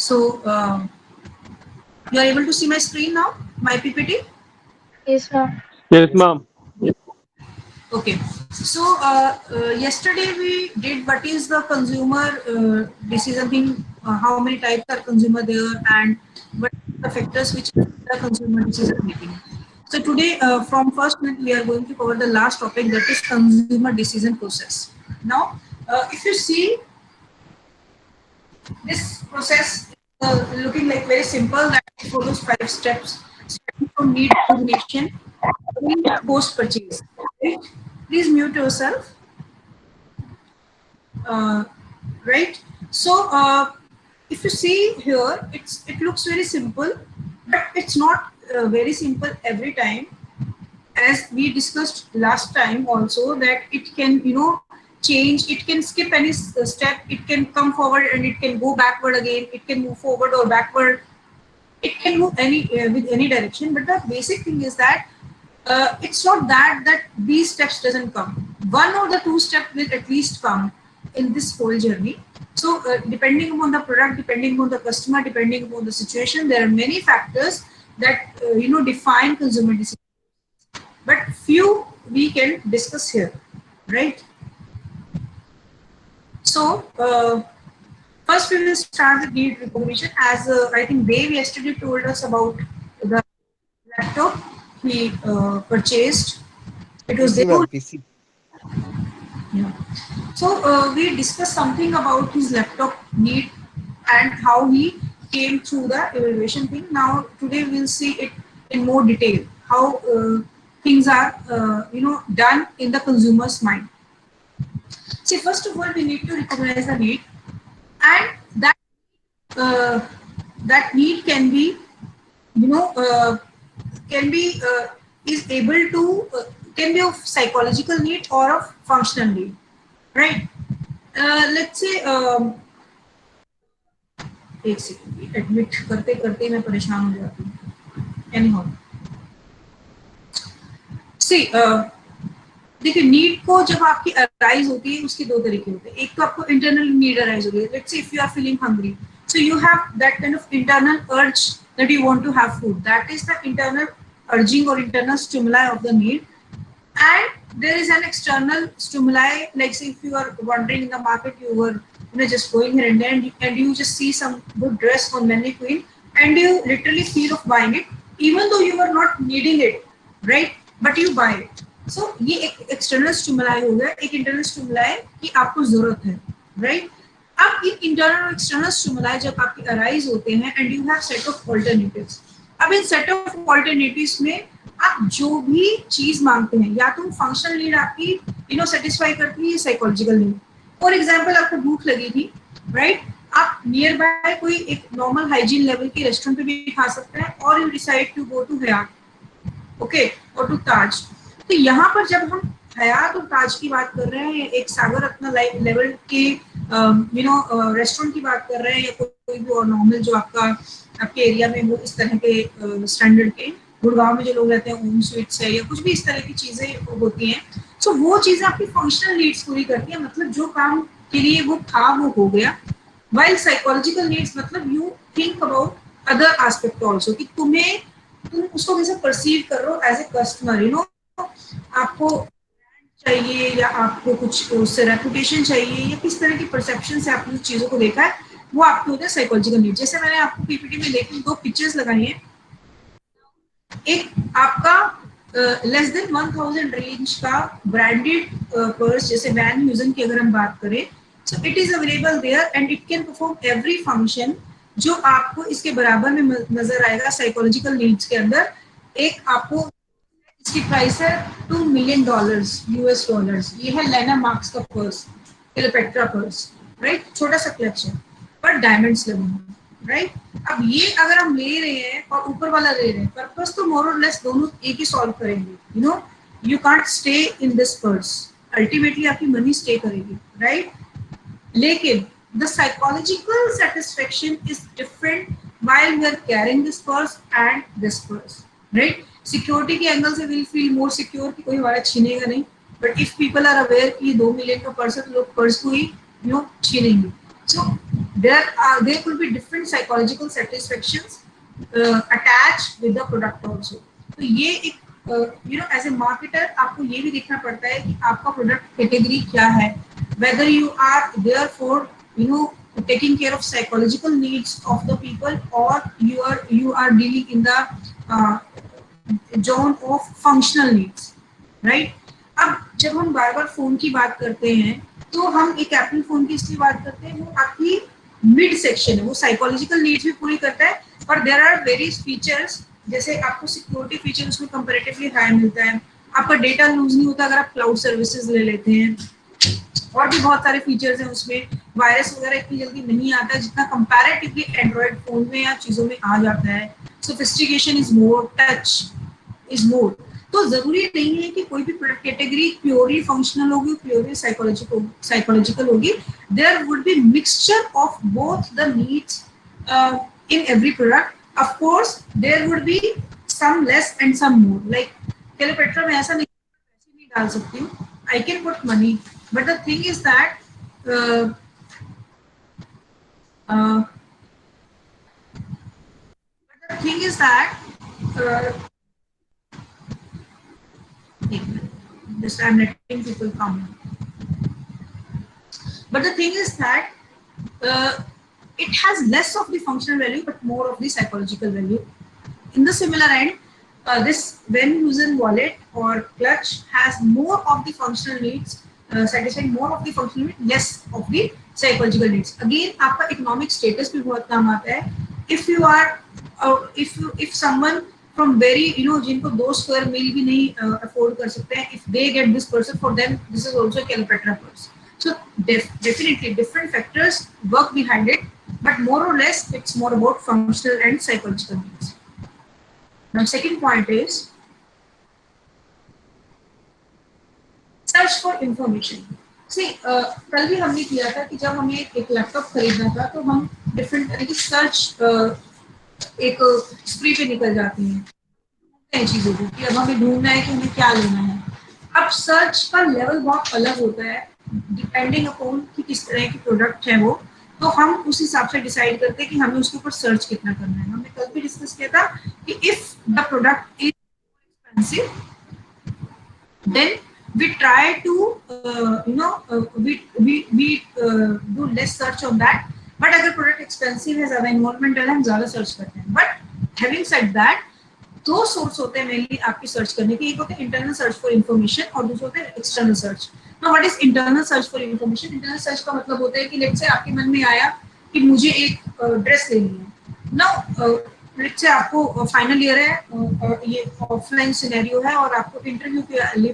So you are able to see my screen now, my PPT? Yes, ma'am. Yes, ma'am. Okay. So yesterday we did what is the consumer decision thing, how many types are consumer there, and what are the factors which affect the consumer decision making. So today, from first minute, we are going to cover the last topic, that is consumer decision process. Now, if you see, this process looking like very simple, that it follows 5 steps, starting from need origination till post purchase. Right? Please mute yourself. Uh, right? So if you see here, it looks very simple, but it's not very simple every time. As we discussed last time also, that it can, change, it can skip any step, it can come forward and it can go backward again, it can move forward or backward, it can move any with any direction. But the basic thing is that it's not that these steps doesn't come. One or the two steps will at least come in this whole journey. So depending upon the product, depending upon the customer, depending upon the situation, there are many factors that define consumer decision, but few we can discuss here, right? So first we will start with need recognition. As I think Dave yesterday told us about the laptop he purchased. It was PC there. ma'am, PC. Yeah. So we discussed something about his laptop need and how he came through the evaluation thing. Now today we'll see it in more detail, how things are done in the consumer's mind. See, first of all, we need to recognize the need, and uh, that need can be, you know, uh, can be is able to can be of psychological need or of functional need, right? Let's say एक second, admit करते करते मैं परेशान हो जाती हूँ। Anyhow, सी देखिए, need को जब आपकी अराइज होती है, उसके दो तरीके होते हैं। एक तो आपको इंटरनल नीड अराइज होती है, let's say if you are feeling hungry, so you have that kind of internal urge that you want to have food, that is the internal urging or internal stimuli of the need. And there is an external stimuli, like say if you are wandering in the market, you were just going here and there, and you just see some good dress on mannequin and you literally feel of buying it even though you were not needing it, right? But you buy it. So ये एक external stimuli हो गया, एक internal stimuli कि आपको जरूरत है, right? अब इन इंटरनल और एक्सटर्नल स्टिमुलाई जब आपके अराइज होते हैं and you have set of alternatives, अब इन सेट ऑफ ऑल्टरनेटिव्स में आप जो भी चीज मांगते हैं, या तो फंक्शनल नीड आपकी सेटिस्फाई करती है, साइकोलॉजिकल नीड। फॉर एग्जांपल, आपको भूख लगी थी, राइट? आप नियर बाय कोई एक नॉर्मल हाइजीन लेवल के रेस्टोरेंट पे भी खा सकते हैं, और you decide to go to Hyatt, okay, और टू ताज। तो यहाँ पर जब हम हयात और ताज की बात कर रहे हैं, एक सागर रत्ना लेवल के रेस्टोरेंट की बात कर रहे हैं, या कोई भी और नॉर्मल जो आपके एरिया में वो इस तरह के स्टैंडर्ड के, गुड़गांव में जो लोग रहते हैं ओम स्वीट्स है या कुछ भी इस तरह की चीजें होती हैं, सो वो चीजें आपकी फंक्शनल नीड्स पूरी करती है, मतलब जो काम के लिए वो था वो हो गया। वाइल साइकोलॉजिकल नीड्स मतलब you think about other aspect also, कि तुम उसको कैसे परसीव कर रहे हो एज ए कस्टमर, आपको चाहिए या आपको कुछ उससे रेपुटेशन चाहिए, या किस तरह की परसेप्शन से आपने चीजों को देखा है, वो आपके होते हैं साइकोलॉजिकल नीड। जैसे मैंने आपको पीपीटी में देखी 2 पिक्चर्स लगाई हैं, एक आपका लेस देन 1000 रेंज का ब्रांडेड पर्स, जैसे वैन ह्यूजन की अगर हम बात करें, so it is available there and it can perform every function जो आपको इसके बराबर में नजर आएगा साइकोलॉजिकल नीड्स के अंदर। एक आपको इसकी प्राइस है $2 मिलियन US डॉलर्स। ये है लेना मार्क्स का पर्स, क्लेओपेट्रा पर्स, राइट? छोटा सा क्लच है पर डायमंड्स लगे हैं, राइट? अब ये अगर हम ले रहे हैं और ऊपर वाला ले रहे हैं, पर्पस तो मोर और लेस दोनों एक ही सॉल्व करेंगे। You can't stay in this purse, ultimately आपकी मनी स्टे करेगी, राइट? लेकिन the psychological satisfaction is different while we are carrying this purse and this purse, right? Security के एंगल से विल फील मोर सिक्योर कि कोई हमारा छीनेगा नहीं, but if people are aware कि 2 मिलियन का पर्स है तो लोग पर्स को ही छीनेंगे। So there could be different psychological satisfactions attached with the product also. तो ये एक एज ए मार्केटर आपको ये भी देखना पड़ता है कि आपका प्रोडक्ट कैटेगरी क्या है, whether you are there for taking care of psychological needs of the people, or you are dealing in the uh, zone of functional needs, right? अब जब हम बार बार फोन की बात करते हैं तो हम एक एप्पल फोन की इसलिए बात करते हैं, वो आपकी मिड सेक्शन है, वो साइकोलॉजिकल नीड्स भी पूरी करता है, पर देयर आर वेरियस फीचर्स, जैसे आपको सिक्योरिटी फीचर उसमें कंपैरेटिवली हाई मिलता है, आपका डेटा लूज नहीं होता अगर आप क्लाउड सर्विसेज ले लेते हैं, और भी बहुत सारे फीचर्स हैं उसमें, वायरस वगैरह इतनी जल्दी नहीं आता है जितना कंपैरेटिवली एंड्रॉइड फोन में या चीजों में आ जाता है, sophistication is more, touch is more. तो जरूरी नहीं है कि कोई भी प्रोडक्ट कैटेगरी प्योरली फंक्शनल होगी, प्योरली साइकोलॉजिकल होगी, there would be mixture of both the needs in every product. Of course there would be some less and some more, like Cleopatra में ऐसा नहीं, पैसे नहीं डाल सकती हूँ, I can put money, but the thing is that uh, the thing is that uh, just I'm letting people come. But the thing is that uh, it has less of the functional value but more of the psychological value. In the similar end, this when user wallet or clutch has more of the functional needs, satisfying more of the functional needs, less of the psychological needs. Again, आपका economic status भी बहुत काम आता है. If you are, if someone from very जिनको 2 square meal भी नहीं afford कर सकते हैं, if they get this person, for them this is also a Calcutta purse. So definitely different factors work behind it, but more or less it's more about functional and psychological needs. Now, second point is search for information. See, कल भी हमने किया था कि जब हमें एक laptop खरीदना था तो हम डिफरेंट तरह की सर्च एक स्प्री पे निकल जाती हैं नई चीजों को, कि अब हमें ढूंढना है कि हमें क्या लेना है। अब सर्च का लेवल बहुत अलग होता है डिपेंडिंग अपॉन कि किस तरह की प्रोडक्ट है वो, तो हम उस हिसाब से डिसाइड करते हैं कि हमें उसके ऊपर सर्च कितना करना है। हमने कल भी डिस्कस किया था कि if the product is expensive, then we try to do less search on that, but अगर product expensive है, ज़्यादा involvement है, हम ज़्यादा search करते हैं। But having said that, दो सोर्स होते हैं मेनली आपकी सर्च करने के, एक होते हैं इंटरनल सर्च फॉर इन्फॉर्मेशन और दूसरा होता है external search. Now what is internal search for information? Internal search का मतलब होता है कि लेट्स से आपके मन में आया कि मुझे एक ड्रेस लेनी है। नाउ लेट्स से आपको फाइनल ईयर है, ये ऑफलाइन सिनेरियो है और आपको इंटरव्यू के लिए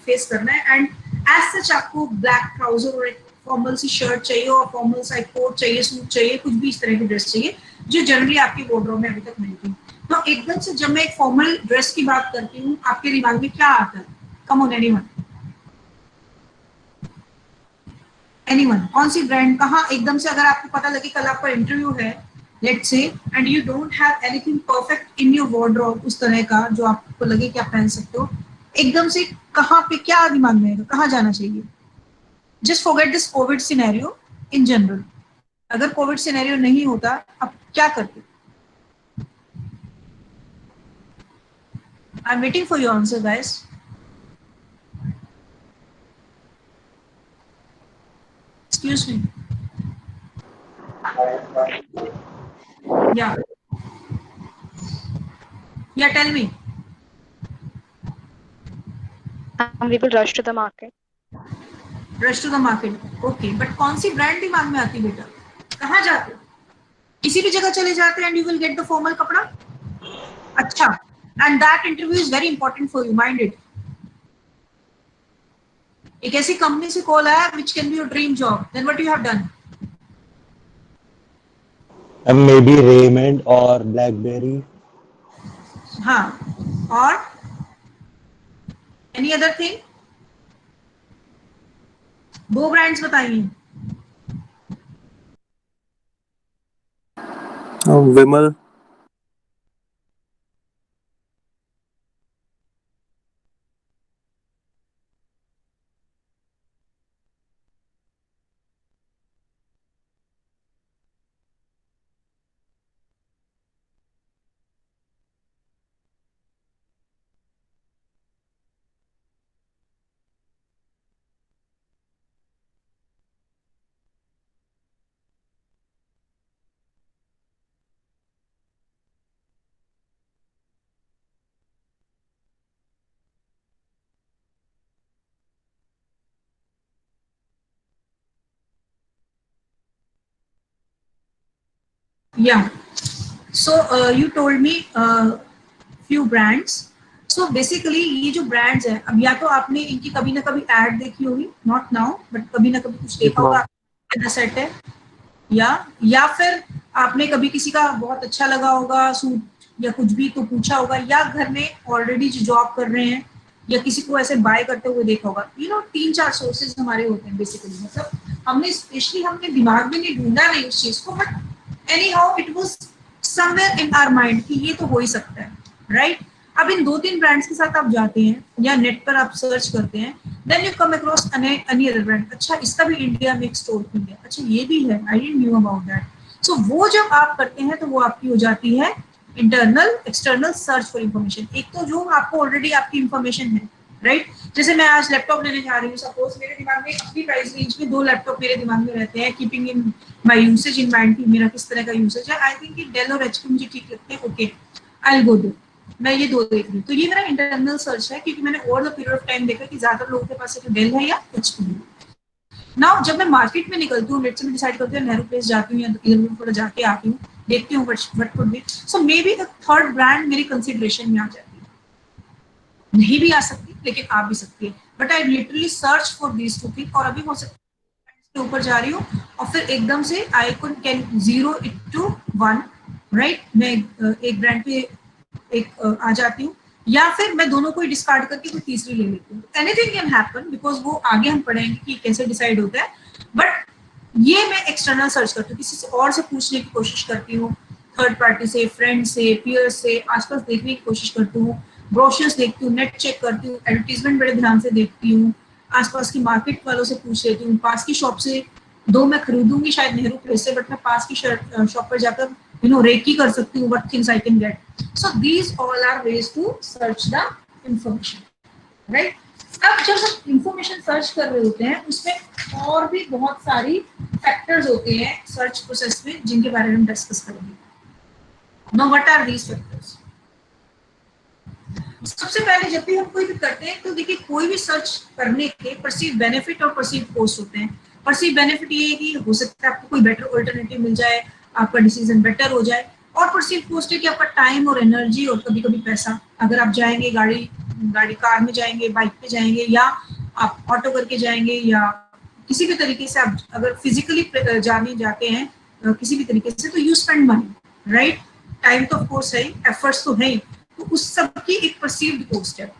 फेस करना है, एंड एज सच आपको ब्लैक ट्राउजर और एक फॉर्मल सी शर्ट चाहिए और फॉर्मल सा कोट चाहिए, सूट चाहिए, कुछ भी इस तरह की ड्रेस चाहिए जो जनरली आपकी वार्डरोब में अभी तक मिलती है। तो एकदम से जब मैं एक फॉर्मल ड्रेस की बात करती हूँ, आपके दिमाग में क्या आता है? कम ऑन एनीवन, एनीवन, कौन सी ब्रांड, कहाँ एकदम से अगर आपको पता लगे कल आपका इंटरव्यू है लेट्स से, and you don't have anything perfect in your wardrobe उस तरह का जो आपको लगे कि आप पहन सकते हो, एकदम से कहाँ पे क्या दिमाग में आएगा, कहाँ जाना चाहिए? Just forget this covid scenario, in general अगर कोविड सिनेरियो नहीं होता आप क्या करते? I am waiting for your answer guys. Excuse me, या tell me. We will rush to the market. Rush to the market, okay, but कौन सी brand दिमाग में आती है बेटा? कहाँ जाते हो? किसी भी जगह चले जाते हैं and you will get the formal कपड़ा। अच्छा, and that interview is very important for you, mind it. एक ऐसी कंपनी से कॉल आया which can be your dream job, then what you have done? Maybe Raymond or BlackBerry. हाँ, और any other thing? दो brands बताइए। Vimal. Yeah. So you told me few brands. So basically ये जो brands हैं, अब या तो आपने इनकी कभी ना कभी ad देखी होगी, not now, but कभी ना कभी कुछ देखा होगा, आपका सेट है, या फिर आपने कभी किसी का बहुत अच्छा लगा होगा सूट या कुछ भी तो पूछा होगा, या घर में ऑलरेडी जो जॉब कर रहे हैं या किसी को ऐसे बाय करते हुए देखा होगा. 3-4 सोर्सेज हमारे होते हैं बेसिकली. मतलब हमने दिमाग में नहीं ढूंढा नहीं उस चीज को, but anyhow it was somewhere in our mind कि ये तो हो ही सकता है, राइट? अब इन 2-3 ब्रांड्स के साथ आप जाते हैं या नेट पर आप सर्च करते हैं, then you come across any other brand. अच्छा, इसका भी इंडिया में एक स्टोर खुल गया, अच्छा ये भी है, I didn't knew about that. So वो जब आप करते हैं तो वो आपकी हो जाती है internal external search for information. एक तो जो आपको ऑलरेडी आपकी इन्फॉर्मेशन है, राइट? जैसे मैं आज लैपटॉप लेने जा रही हूँ, सपोज मेरे दिमाग में अपनी प्राइस रेंज में 2 लैपटॉप मेरे दिमाग में रहते हैं, keeping in my usage in mind कि मेरा किस तरह का यूसेज है. आई थिंक कि डेल और एचपी मुझे ठीक लगते हैं, ओके आई विल गो दो, मैं ये 2 देख रही हूँ. तो ये मेरा इंटरनल सर्च है, क्योंकि मैंने over the period of time देखा कि ज्यादातर लोगों के पास एक डेल है या एचपी है. नाउ जब मैं मार्केट में निकलती हूँ, लेट्स से मैं डिसाइड करती हूँ नेहरू प्लेस जाती हूँ या इधर थोड़ा जाके आती हूँ, देखती हूँ what could be, so may be the third brand मेरी कंसिडरेशन में आ जाती है. नहीं भी आ सकती, लेकिन आ भी सकती है, but I literally search for these 2 thing. और अभी हो सकता है के ऊपर जा रही हूँ और फिर एकदम से I can zero it to 1, right? मैं एक ब्रांड पे एक आ जाती हूँ, या फिर मैं दोनों को ही डिस्कार्ड करके कोई तीसरी ले लेती हूँ. एनीथिंग कैन हैपन, बिकॉज वो आगे हम पढ़ेंगे कि कैसे डिसाइड होता है. बट ये मैं एक्सटर्नल सर्च करती हूँ, किसी से और से पूछने की कोशिश करती हूँ, थर्ड पार्टी से, फ्रेंड से, पीयर से, आसपास देखने की कोशिश करती हूँ, ब्रोशर्स देखती हूँ, नेट चेक करती हूँ, एडवर्टीजमेंट बड़े ध्यान से देखती हूँ, आसपास की मार्केट वालों से पूछ लेती हूँ, पास की शॉप से. दो मैं खरीदूंगी शायद नेहरू प्लेस से, बट मैं पास की शॉप पर जाकर रेकी कर सकती हूँ what things I can get. So these all are ways to search the information, right? अब जब हम इंफॉर्मेशन सर्च कर रहे होते हैं, उसमें और भी बहुत सारी फैक्टर्स होते हैं सर्च प्रोसेस में, जिनके बारे में हम डिस्कस करेंगे. Now what are these factors? सबसे पहले जब भी हम कोई भी करते हैं तो देखिए, कोई भी सर्च करने के परसीव बेनिफिट और परसीव कॉस्ट होते हैं. परसीव बेनिफिट ये है कि हो सकता है आपको कोई बेटर ऑल्टरनेटिव मिल जाए, आपका डिसीजन बेटर हो जाए. और परसीव कॉस्ट है कि आपका टाइम और एनर्जी और कभी कभी पैसा. अगर आप जाएंगे गाड़ी कार में जाएंगे, बाइक पे जाएंगे, या आप ऑटो करके जाएंगे, या किसी भी तरीके से आप अगर फिजिकली जाते हैं किसी भी तरीके से, तो you spend money, right? Time तो ऑफ कोर्स है, एफर्ट्स तो है ही, तो उस सब की एक परसीव्ड कॉस्ट है.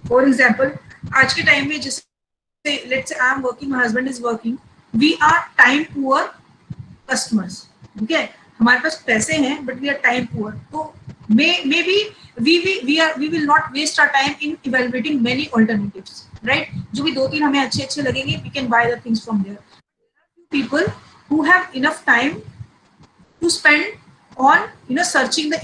फॉर एग्जाम्पल, आज के टाइम में जैसे let's say I am working, my husband is working, we are time poor customers. ठीक है, हमारे पास पैसे हैं but we are time poor. तो maybe we will not waste our time in evaluating many alternatives, right? जो भी 2-3 हमें अच्छे लगेंगे, we can buy the things from there. People who have enough time to spend on searching the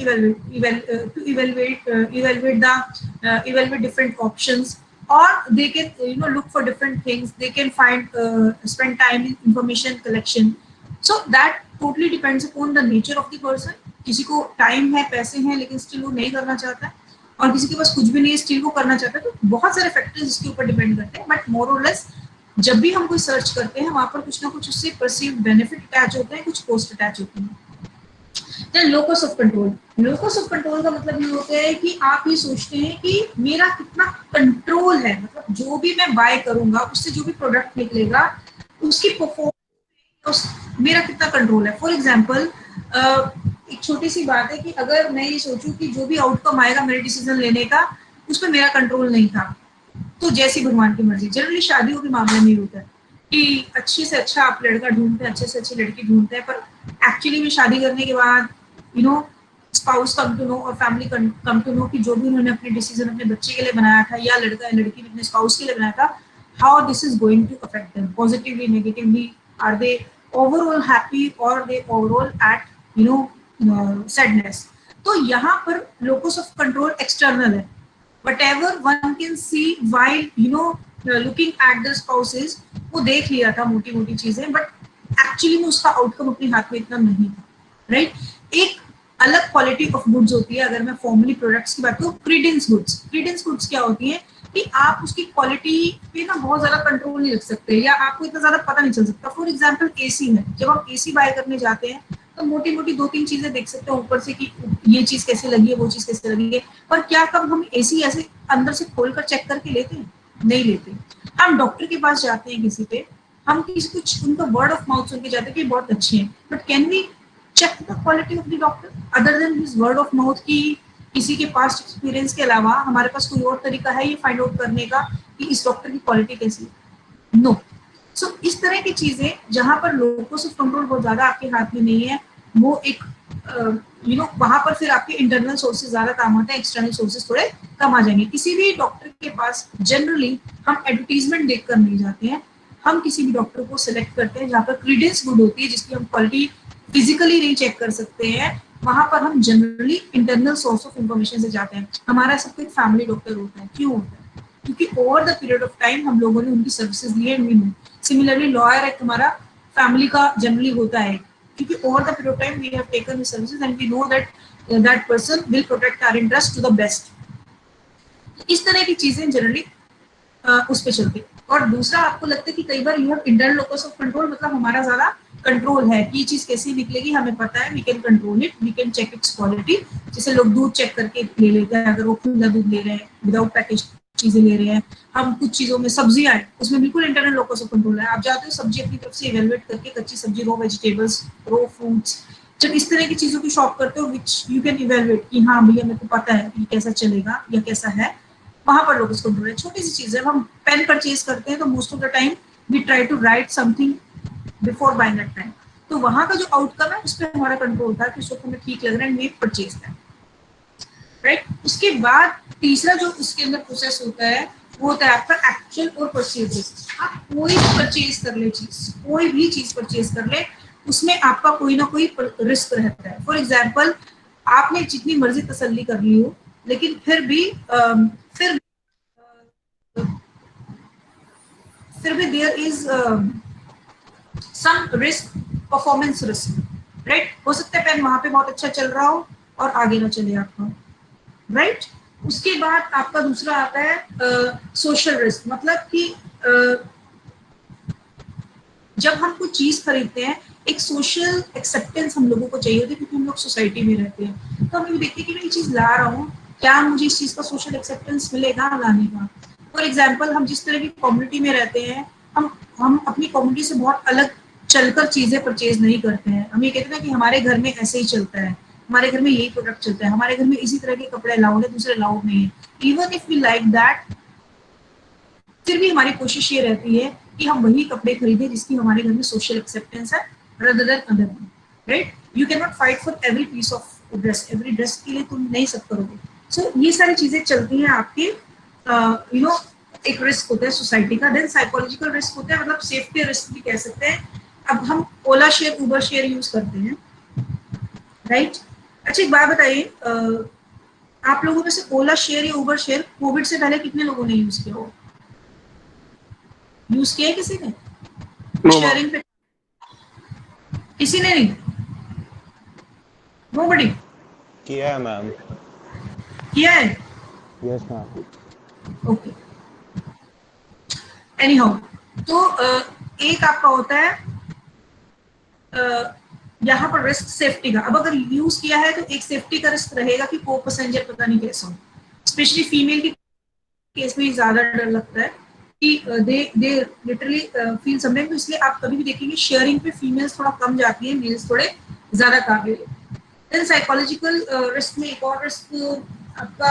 evaluate different options, or they can look for different things, they can find spend time in information collection. So that totally depends upon the nature of the person. किसी को time है, पैसे हैं, लेकिन still वो नहीं करना चाहता है, और किसी के पास कुछ भी नहीं है, स्टिल वो करना चाहता है. तो बहुत सारे फैक्टर्स इसके ऊपर डिपेंड करते हैं, बट मोर और लेस जब भी हम कोई सर्च करते हैं, वहां पर कुछ ना कुछ उससे परसीव्ड बेनिफिट अटैच होते हैं, कुछ कॉस्ट अटैच होती है. Then locus of control. Locus of control का मतलब ये होता है कि आप ये सोचते हैं कि मेरा कितना कंट्रोल है, मतलब जो भी मैं बाय करूंगा, उससे जो भी प्रोडक्ट निकलेगा, उसकी परफॉर्मेंस मेरा कितना कंट्रोल है. फॉर एग्जाम्पल, एक छोटी सी बात है कि अगर मैं ये सोचूं कि जो भी आउटकम आएगा मेरे डिसीजन लेने का, उस पर मेरा कंट्रोल नहीं था, तो जैसी भगवान की मर्जी. जनरली शादियों के मामले में होता है कि अच्छे से अच्छा आप लड़का ढूंढते हैं, अच्छे से अच्छी लड़की ढूंढते हैं, पर एक्चुअली में शादी करने के बाद स्पाउस कम टू नो और फैमिली कम टू नो कि जो भी उन्होंने अपने डिसीजन अपने बच्चे के लिए बनाया था, या लड़का या लड़की ने अपने स्पाउस के लिए बनाया था, how this is going to affect them positively, negatively. Are they overall happy और दे ओवरऑल एट सैडनेस. तो यहाँ पर लोकस ऑफ कंट्रोल एक्सटर्नल है. whatever one can see while looking at the spouses, वो देख लिया था मोटी चीजें, बट एक्चुअली में उसका आउटकम अपने हाथ में इतना नहीं था, राइट? एक अलग क्वालिटी ऑफ गुड्स होती है. अगर मैं फॉर्मली प्रोडक्ट्स की बात करूँ, क्रीडेंस गुड्स क्या होती है कि आप उसकी क्वालिटी पे ना बहुत ज्यादा कंट्रोल नहीं रख सकते, या आपको इतना ज्यादा पता नहीं चल सकता. फॉर एग्जाम्पल एसी है, जब आप एसी बाय करने जाते हैं तो मोटी मोटी 2-3 चीजें देख सकते हो ऊपर से कि ये चीज कैसे लगी है, वो चीज कैसे लगी है, पर क्या कब हम एसी ऐसे अंदर से खोलकर चेक करके लेते हैं? नहीं लेते। हम डॉक्टर के पास जाते हैं किसी पे, हम किसी कुछ उनका वर्ड ऑफ माउथ सुन के जाते हैं कि बहुत अच्छे हैं, but can we check the quality of the doctor other than his word of mouth? की किसी के पास्ट एक्सपीरियंस के अलावा हमारे पास कोई और तरीका है ये फाइंड आउट करने का कि इस डॉक्टर की क्वालिटी कैसी है? नो। सो इस तरह की चीजें जहां पर लोगों से कंट्रोल बहुत ज्यादा आपके हाथ में नहीं है, वो एक वहां पर फिर आपके इंटरनल सोर्सेज ज्यादा काम आते हैं, एक्सटर्नल सोर्सेज थोड़े कम आ जाएंगे। किसी भी डॉक्टर के पास जनरली हम एडवर्टीजमेंट देखकर नहीं जाते हैं, हम किसी भी डॉक्टर को सिलेक्ट करते हैं जहाँ पर क्रीडेंस गुड होती है, जिसकी हम क्वालिटी फिजिकली नहीं चेक कर सकते हैं, वहां पर हम generally internal source of information से जाते हैं। हमारा सबको एक फैमिली डॉक्टर होता है, क्यों होता है? क्योंकि over the period of time हम लोगों ने उनकी सर्विसेज लिए and we know. Similarly lawyer एक हमारा फैमिली का जनरली होता है, क्योंकि over the period of time we have taken his services and we know that that person will protect our interest to the best. इस तरह की चीजें जनरली उस पे चलती है। और दूसरा, आपको लगता है कि कई बार you have internal locus of control, मतलब हमारा ज्यादा कंट्रोल है कि ये चीज कैसी निकलेगी, हमें पता है, we can control it, we can check its quality. जैसे लोग दूध चेक करके ले लेते हैं, अगर वो खुला दूध ले रहे हैं, विदाउट पैकेज चीजें ले रहे हैं। हम कुछ चीजों में सब्जियां हैं, उसमें बिल्कुल इंटरनल लोकस ऑफ कंट्रोल है। आप जाते हो सब्जी अपनी तरफ से इवेलुएट करके, कच्ची सब्जी, रो वेजिटेबल्स, रो फ्रूट्स, जब इस तरह की चीजों की शॉप करते हो विच यू कैन इवेलुएट कि हाँ भैया मेरे को पता है कि कैसा चलेगा या कैसा है, वहां पर लोग इसको ढूंढ रहे हैं। छोटी सी चीज है, हम पेन परचेज करते हैं तो most of the time we try to write something before buying that pen, तो वहां का जो आउटकम है उस पर हमारा कंट्रोल था कि उसको हमें ठीक लग रहा है, वी परचेज दैट, राइट। उसके बाद तीसरा जो उसके अंदर प्रोसेस होता है वो होता है आपका एक्चुअल और परचेज। आप कोई भी परचेज कर ले चीज, कोई भी चीज परचेज कर ले, उसमें आपका कोई ना कोई रिस्क रहता है। फॉर एग्जाम्पल, आपने जितनी मर्जी तसल्ली कर ली हो, लेकिन फिर भी there is some risk, performance risk, right. हो सकता है पेन वहां पे बहुत अच्छा चल रहा हो और आगे ना चले आपका, राइट। उसके बाद आपका दूसरा आता है सोशल रिस्क, मतलब कि जब हम कुछ चीज खरीदते हैं, एक सोशल एक्सेप्टेंस हम लोगों को चाहिए होती है, क्योंकि हम लोग सोसाइटी में रहते हैं, तो हम ये देखते हैं कि मैं ये चीज ला रहा हूँ, क्या मुझे इस चीज का सोशल एक्सेप्टेंस मिलेगा लाने का। फॉर एग्जाम्पल, हम जिस तरह की कम्युनिटी में रहते हैं, हम अपनी कम्युनिटी से बहुत अलग चलकर चीजें परचेज नहीं करते हैं। हम ये कहते हैं कि हमारे घर में ऐसे ही चलता है, हमारे घर में यही प्रोडक्ट चलता है, हमारे घर में इसी तरह के कपड़े अलाउड है, दूसरे अलाउड नहीं है। Even if we like that, फिर भी हमारी कोशिश ये रहती है कि हम वही कपड़े खरीदें जिसकी हमारे घर में सोशल एक्सेप्टेंस है, rather than other one, right? You cannot fight for every piece of dress, every dress के लिए तुम नहीं सब करोगे। So ये सारी चीजें चलती हैं आपके, एक रिस्क होता है सोसाइटी का। देन साइकोलॉजिकल रिस्क होता है, मतलब सेफ्टी रिस्क भी कह सकते हैं। अब हम ओला शेयर, उबर शेयर यूज करते हैं, राइट। अच्छा एक बात बताइए, आप लोगों में से ओला शेयर या उबर शेयर कोविड से पहले कितने लोगों ने यूज किया हो? यूज किया है किसी ने? शेयरिंग पे किसी ने नहीं? नोबडी किया है मैम। किया है? Yes ma'am. Okay, any how, तो एक आपका होता है यहाँ पर रिस्क सेफ्टी का। अब अगर यूज किया है तो एक सेफ्टी का रिस्क रहेगा कि को पैसेंजर पता नहीं कैसा हो, स्पेशली फीमेल की केस में ज्यादा डर लगता है कि दे लिटरली फील समटाइम। तो इसलिए आप कभी भी देखेंगे शेयरिंग पे फीमेल्स थोड़ा कम जाती है, मेल्स थोड़े ज्यादा काबिल। देन साइकोलॉजिकल रिस्क में एक और रिस्क आपका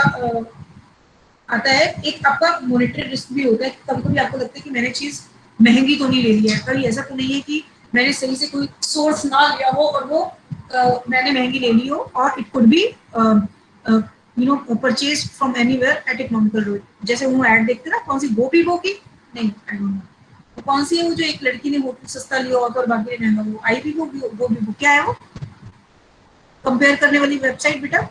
आता है, एक आपका मॉनेटरी रिस्क भी होता है। कभी कभी आपको लगता है कि मैंने चीज महंगी तो नहीं ले ली है, कभी ऐसा तो नहीं है कि मैंने सही से कोई सोर्स ना लिया हो और वो मैंने महंगी ले ली हो, और it could be purchase from anywhere at economical rate. जैसे वो ऐड देखते ना, कौन सी गोपी की नहीं, आई डोंट नो कौन सी है वो, जो एक लड़की ने वो सस्ता लिया होता और बाकी ने महंगा, वो आई भी वो क्या है, वो कंपेयर करने वाली वेबसाइट बेटा,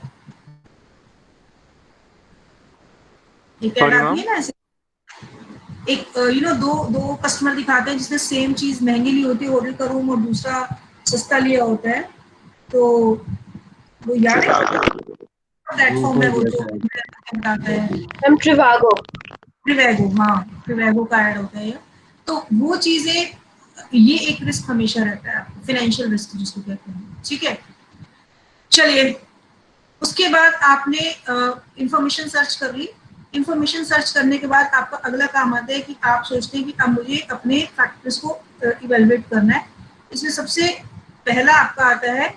एक ऐड आती है ना ऐसे, एक दो कस्टमर दिखाते हैं जिसने सेम चीज महंगी ली होती है, होटल का रूम, और दूसरा सस्ता लिया होता है, तो वो याद है प्लेटफॉर्म है वो जो बताता है, ट्रिवैगो, हाँ ट्रिवैगो का ऐड होता है ये। तो वो चीजें, ये एक रिस्क हमेशा रहता है, फाइनेंशियल रिस्क जिसको कहते हैं। ठीक है, चलिए उसके बाद आपने इंफॉर्मेशन सर्च कर ली। इंफॉर्मेशन सर्च करने के बाद आपका अगला काम आता है कि आप सोचते हैं कि अब मुझे अपने फैक्टर्स को इवेलुएट करना है। इसमें सबसे पहला आपका आता है,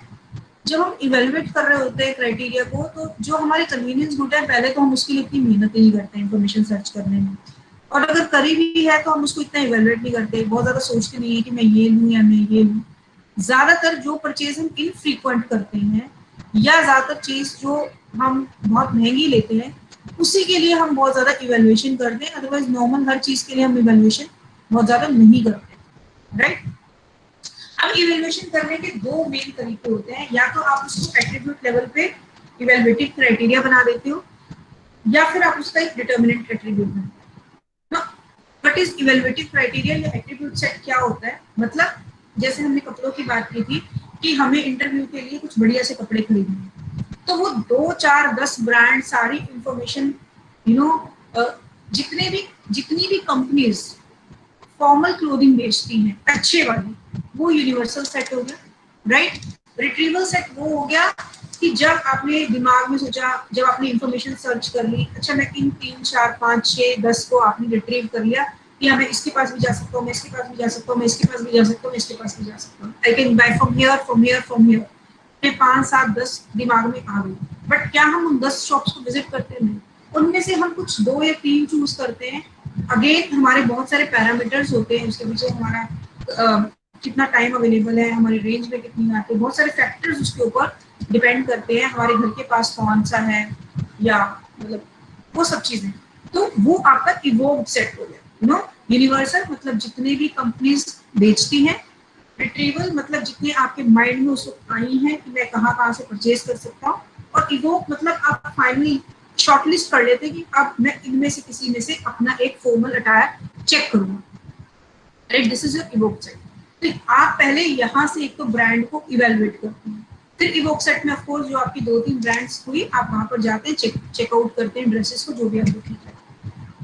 जब हम इवेलुएट कर रहे होते हैं क्राइटेरिया को, तो जो हमारे कन्वीनियंस होता है पहले तो हम उसके लिए इतनी मेहनत नहीं करते हैं इंफॉर्मेशन सर्च करने में, और अगर करी भी है तो हम उसको इतना इवेलुएट नहीं करते, बहुत ज्यादा सोचते नहीं है कि मैं ये लूँ या मैं ये लूँ। ज्यादातर जो परचेज हम इनफ्रीक्वेंट करते हैं या ज्यादातर चीज जो हम बहुत महंगी लेते हैं उसी के लिए हम बहुत ज्यादा इवेल्युएशन करते हैं, अदरवाइज नॉर्मल हर चीज के लिए हम इवेल्युएशन बहुत ज्यादा नहीं करते, राइट। अब इवेल्युएशन करने के दो मेन तरीके होते हैं, या तो आप उसको एट्रीब्यूट लेवल पे इवेल्युएटिव क्राइटेरिया बना देते हो, या फिर आप उसका एक डिटर्मिनेंट एट्रीब्यूट बनाते हो। व्हाट इज इवेल्युएटिव क्राइटेरिया या एट्रीब्यूट सेट क्या होता है, मतलब जैसे हमने कपड़ों की बात की थी कि हमें इंटरव्यू के लिए कुछ बढ़िया से कपड़े खरीदने हैं, तो वो 2 4 10 ब्रांड सारी इंफॉर्मेशन जितनी भी कंपनीज फॉर्मल क्लोथिंग बेचती हैं अच्छे वाली, वो यूनिवर्सल सेट हो गया, राइट। रिट्रीवल सेट वो हो गया कि जब आपने दिमाग में सोचा, जब आपने इंफॉर्मेशन सर्च कर ली, अच्छा मैं इन 3 4 5 6 10 को आपने रिट्रीव कर लिया कि मैं इसके पास भी जा सकता हूँ, मैं इसके पास भी जा सकता हूँ, मैं इसके पास भी जा सकता हूँ, मैं इसके पास भी जा सकता हूँ, I can buy from here from here from here, मैं 5 7 10 दिमाग में आ गई। बट क्या हम उन 10 शॉप्स को विजिट करते हैं? उनमें से हम कुछ 2 या 3 चूज करते हैं। अगेन हमारे बहुत सारे पैरामीटर्स होते हैं उसके पीछे, हमारा कितना टाइम अवेलेबल है, हमारी रेंज में कितनी आती है, बहुत सारे फैक्टर्स उसके ऊपर डिपेंड करते हैं, हमारे घर के पास कौन सा है, या मतलब वो सब चीजें। तो वो आपका इवोक्ड सेट हो गया, यूनिवर्सल मतलब जितने भी कंपनीज बेचती हैं, रिट्रीवल मतलब जितने आपके माइंड में उस वक्त आई हैं कि मैं कहाँ से परचेज कर सकता हूँ, और इवोक मतलब आप फाइनली शॉर्टलिस्ट कर लेते हैं कि अब मैं इनमें से किसी में से अपना एक फॉर्मल अटायर चेक करूंगा, right. This is your evoke set. तो आप पहले यहाँ से एक तो ब्रांड को इवेलुएट करते हैं, फिर इवोक सेट में ऑफकोर्स जो आपकी 2-3 ब्रांड्स हुई, आप वहां पर जाते हैं, चेकआउट करते हैं ड्रेसेस को, जो भी आपको ठीक है।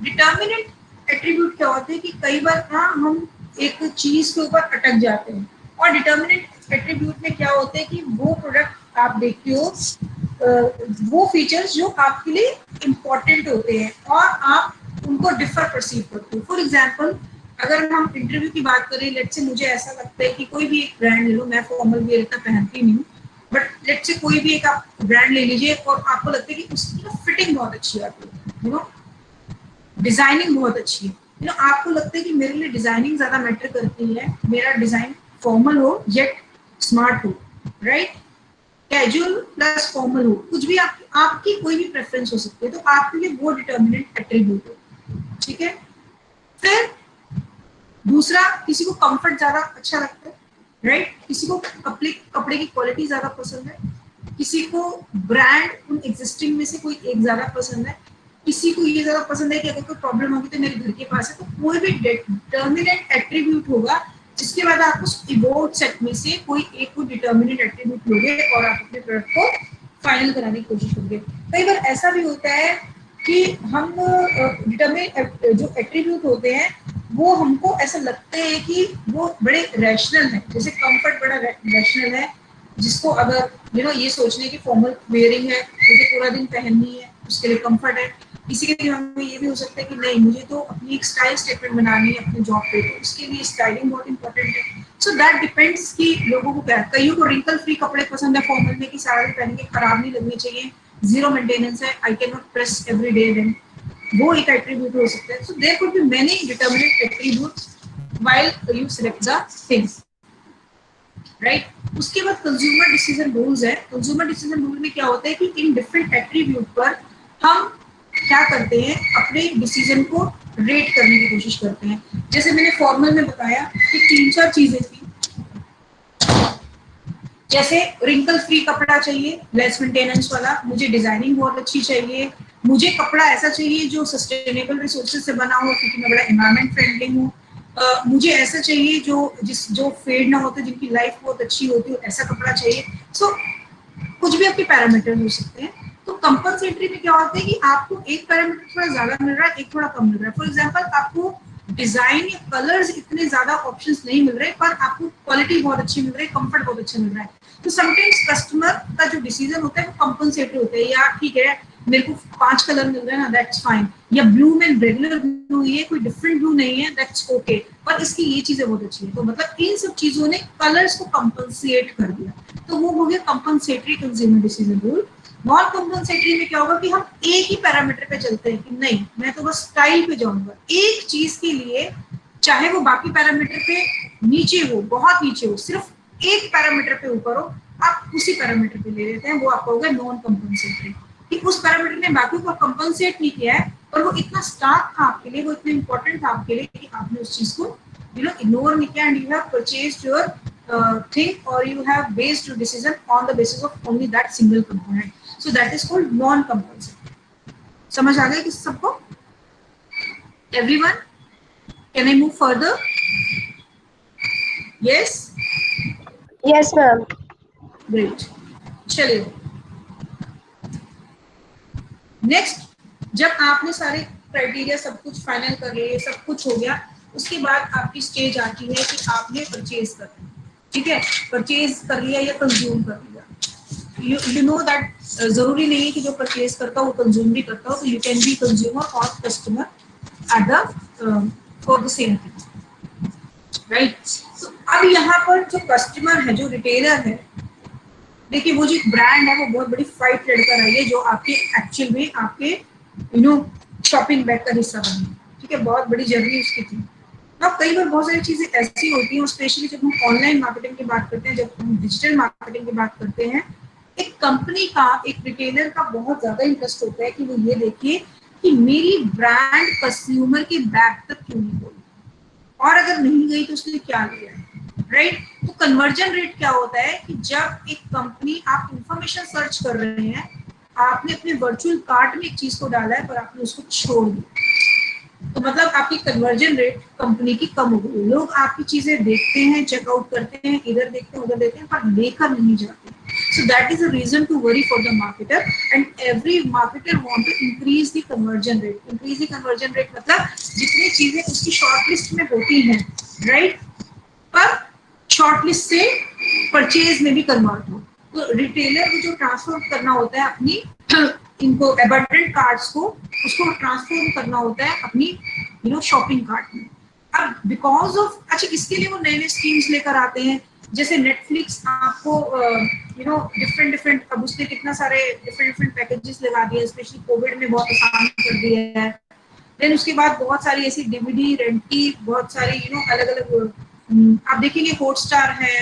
डिटर्मिनेंट एट्रीब्यूट क्या होते हैं कि कई बार हम एक चीज के ऊपर अटक जाते हैं, और डिटर्मिनेंट एट्रीब्यूट में क्या होते हैं कि वो प्रोडक्ट आप देखते हो, वो फीचर्स जो आपके लिए इम्पोर्टेंट होते हैं और आप उनको डिफर परसीव करते हो। फॉर एग्जाम्पल अगर हम इंटरव्यू की बात करें, लेट्स से मुझे ऐसा लगता है कि कोई भी एक ब्रांड ले लो, मैं फॉर्मल वियर इतना पहनती नहीं हूँ, बट लेट्स से कोई भी एक आप ब्रांड ले लीजिए और आपको लगता है कि उसकी फिटिंग बहुत अच्छी आती है, डिजाइनिंग बहुत अच्छी है, आपको लगता है कि मेरे लिए डिजाइनिंग ज्यादा मैटर करती है, मेरा डिजाइन फॉर्मल हो येट स्मार्ट हो, राइट। कैजुअल प्लस फॉर्मल हो, कुछ भी आपकी कोई भी प्रेफरेंस हो सकती है, तो आपके लिए वो डिटर्मिनेंट एट्रीब्यूट हो, ठीक है। फिर दूसरा, किसी को कंफर्ट ज्यादा अच्छा लगता है, राइट, किसी को कपड़े की क्वालिटी ज्यादा पसंद है, किसी को ब्रांड उन एग्जिस्टिंग में से कोई एक ज्यादा पसंद है, किसी को ये ज्यादा पसंद है कि अगर कोई प्रॉब्लम होगी तो मेरे घर के पास है। तो कोई भी डिटर्मिनेंट एट्रीब्यूट होगा जिसके बाद आप उस इवोक्ड सेट में से कोई एक को डिटर्मिनेंट एट्रीब्यूट लोगे और आप अपने प्रोडक्ट को फाइनल कराने की कोशिश करोगे। कई बार ऐसा भी होता है कि हम डिटर्मिनेंट जो एट्रीब्यूट होते हैं वो हमको ऐसा लगते हैं कि वो बड़े रैशनल है, जैसे कंफर्ट बड़ा रैशनल है, जिसको अगर ये सोचने की फॉर्मल वेयरिंग है, मुझे पूरा दिन पहननी है, उसके लिए कंफर्ट है। किसी के दिमाग में ये भी हो सकता है कि नहीं, मुझे तो अपनी एक स्टाइल स्टेटमेंट बनानी है अपने जॉब पे, तो उसके लिए स्टाइलिंग बहुत इंपॉर्टेंट है। सो दैट डिपेंड्स कि लोगों को क्या है। कईयों को रिंकल फ्री कपड़े पसंद है फॉर्मल में, कि सारा दिन पहन के खराब नहीं लगने चाहिए, जीरो मेंटेनेंस है, I can not press every day, then वो एक एट्रीब्यूट हो सकता है। So there could be many determinant attributes while you select the things, right. उसके बाद कंज्यूमर डिसीजन रूल्स है। कंज्यूमर डिसीजन रूल में क्या होता है कि इन डिफरेंट एट्रीब्यूट पर हम क्या करते हैं, अपने डिसीजन को रेट करने की कोशिश करते हैं। जैसे मैंने फॉर्मल में बताया कि 3-4 चीजें थी, जैसे रिंकल फ्री कपड़ा चाहिए, लेस मेंटेनेंस वाला, मुझे डिजाइनिंग बहुत अच्छी चाहिए, मुझे कपड़ा ऐसा चाहिए जो सस्टेनेबल रिसोर्सेज से बना हो क्योंकि मैं बड़ा एनवायरमेंट फ्रेंडली हूँ, मुझे ऐसा चाहिए जो फेड ना होते, जिनकी लाइफ बहुत अच्छी होती हो, ऐसा कपड़ा चाहिए। सो कुछ भी आपके पैरामीटर हो सकते हैं। तो कंपलसेटरी में क्या होता है कि आपको एक पैरामीटर थोड़ा ज्यादा मिल रहा है, एक थोड़ा कम मिल रहा है। फॉर एग्जाम्पल आपको डिजाइन या कलर्स इतने ज्यादा ऑप्शंस नहीं मिल रहे, पर आपको क्वालिटी बहुत अच्छी मिल रही है, कंफर्ट बहुत अच्छा मिल रहा है। तो समटाइम्स कस्टमर का जो डिसीजन होता है वो कंपनसेटरी होता है, या ठीक है मेरे को 5 कलर मिल रहे हैं ना, दैट्स फाइन, या ब्लू में रेगुलर ब्लू ही है, कोई डिफरेंट ब्लू नहीं है, दैट्स ओके, पर इसकी ये चीजें बहुत अच्छी है। तो मतलब इन सब चीजों ने कलर्स को कंपनसेट कर दिया, तो वो हो गया compensatory consumer decision rule. Non compensatory में क्या होगा कि हम एक ही पैरामीटर पे चलते हैं कि नहीं मैं तो बस स्टाइल पे जाऊंगा, एक चीज के लिए चाहे वो बाकी पैरामीटर पे नीचे हो, बहुत नीचे हो, सिर्फ एक पैरामीटर पे ऊपर हो, आप उसी पैरामीटर पे ले लेते हैं, वो आपका होगा नॉन कंपनसेटरी। कि उस पैरामीटर ने बाकी को कंपनसेट नहीं किया है, और वो इतना स्टार्क था आपके लिए, वो इतना इंपॉर्टेंट था आपके लिए कि आपने उस चीज को इग्नोर नहीं किया, and you have purchased your thing, or you have based your decision on the basis of only that single component. So that is called non-compulsory. समझ आ गया कि सबको? Everyone, can I move further? Yes. Yes, ma'am. Great. चलिए next, जब आपने सारे criteria सब कुछ फाइनल कर लिए, सब कुछ हो गया, उसके बाद आपकी स्टेज आती है कि आपने परचेज करना, ठीक है, परचेज कर लिया या कंज्यूम कर लिया। you know that जरूरी नहीं है कि जो परचेज करता हो वो कंज्यूम भी करता हो, तो यू कैन बी कंज्यूमर और customer at the for the same thing, right. तो अब यहाँ पर जो कस्टमर है, जो रिटेलर है, देखिए वो जो ब्रांड है वो बहुत बड़ी फाइट लड़कर आई है, जो आपके एक्चुअल में आपके शॉपिंग बैग का हिस्सा बनी, ठीक है, बहुत बड़ी जर्नी उसकी थी। अब कई बार बहुत सारी चीजें ऐसी होती हैं, स्पेशली जब हम ऑनलाइन मार्केटिंग की बात करते हैं, जब हम डिजिटल मार्केटिंग की बात करते हैं, एक कंपनी का, एक रिटेलर का बहुत ज्यादा इंटरेस्ट होता है कि वो ये देखिए कि मेरी ब्रांड कंज्यूमर के बैग तक क्यों नहीं गई, और अगर नहीं गई तो उसने क्या लिया है, राइट। तो कन्वर्जन रेट क्या होता है कि जब एक कंपनी, आप इंफॉर्मेशन सर्च कर रहे हैं, आपने अपने वर्चुअल कार्ट में एक चीज को डाला है पर आपने उसको छोड़ दिया, तो मतलब आपकी कन्वर्जन रेट कंपनी की कम हो गई। लोग आपकी चीजें देखते हैं, चेकआउट करते हैं, इधर देखते हैं उधर देखते हैं, पर लेकर नहीं जाते। So that is a reason to worry for the marketer, and every marketer want to increase the conversion rate. Increase the conversion rate मतलब जितनी चीजें उसकी शॉर्टलिस्ट में होती हैं, राइट, पर शॉर्टलिस्ट से परचेज में भी कन्वर्ट हो। तो रिटेलर को जो ट्रांसफर करना होता है अपनी इनको अबंडेंट कार्ड्स को, उसको ट्रांसफॉर्म करना होता है अपनी शॉपिंग कार्ट में। अब बिकॉज ऑफ, अच्छा, इसके लिए वो नए नए स्कीम्स लेकर आते हैं, जैसे नेटफ्लिक्स आपको डिफरेंट, अब उसने कितना सारे डिफरेंट पैकेजेस लगा दिए, स्पेशली कोविड में बहुत आसान कर दिया है। देन उसके बाद बहुत सारी ऐसी डीवीडी रेंट की बहुत सारी अलग अलग, आप देखेंगे हॉटस्टार है,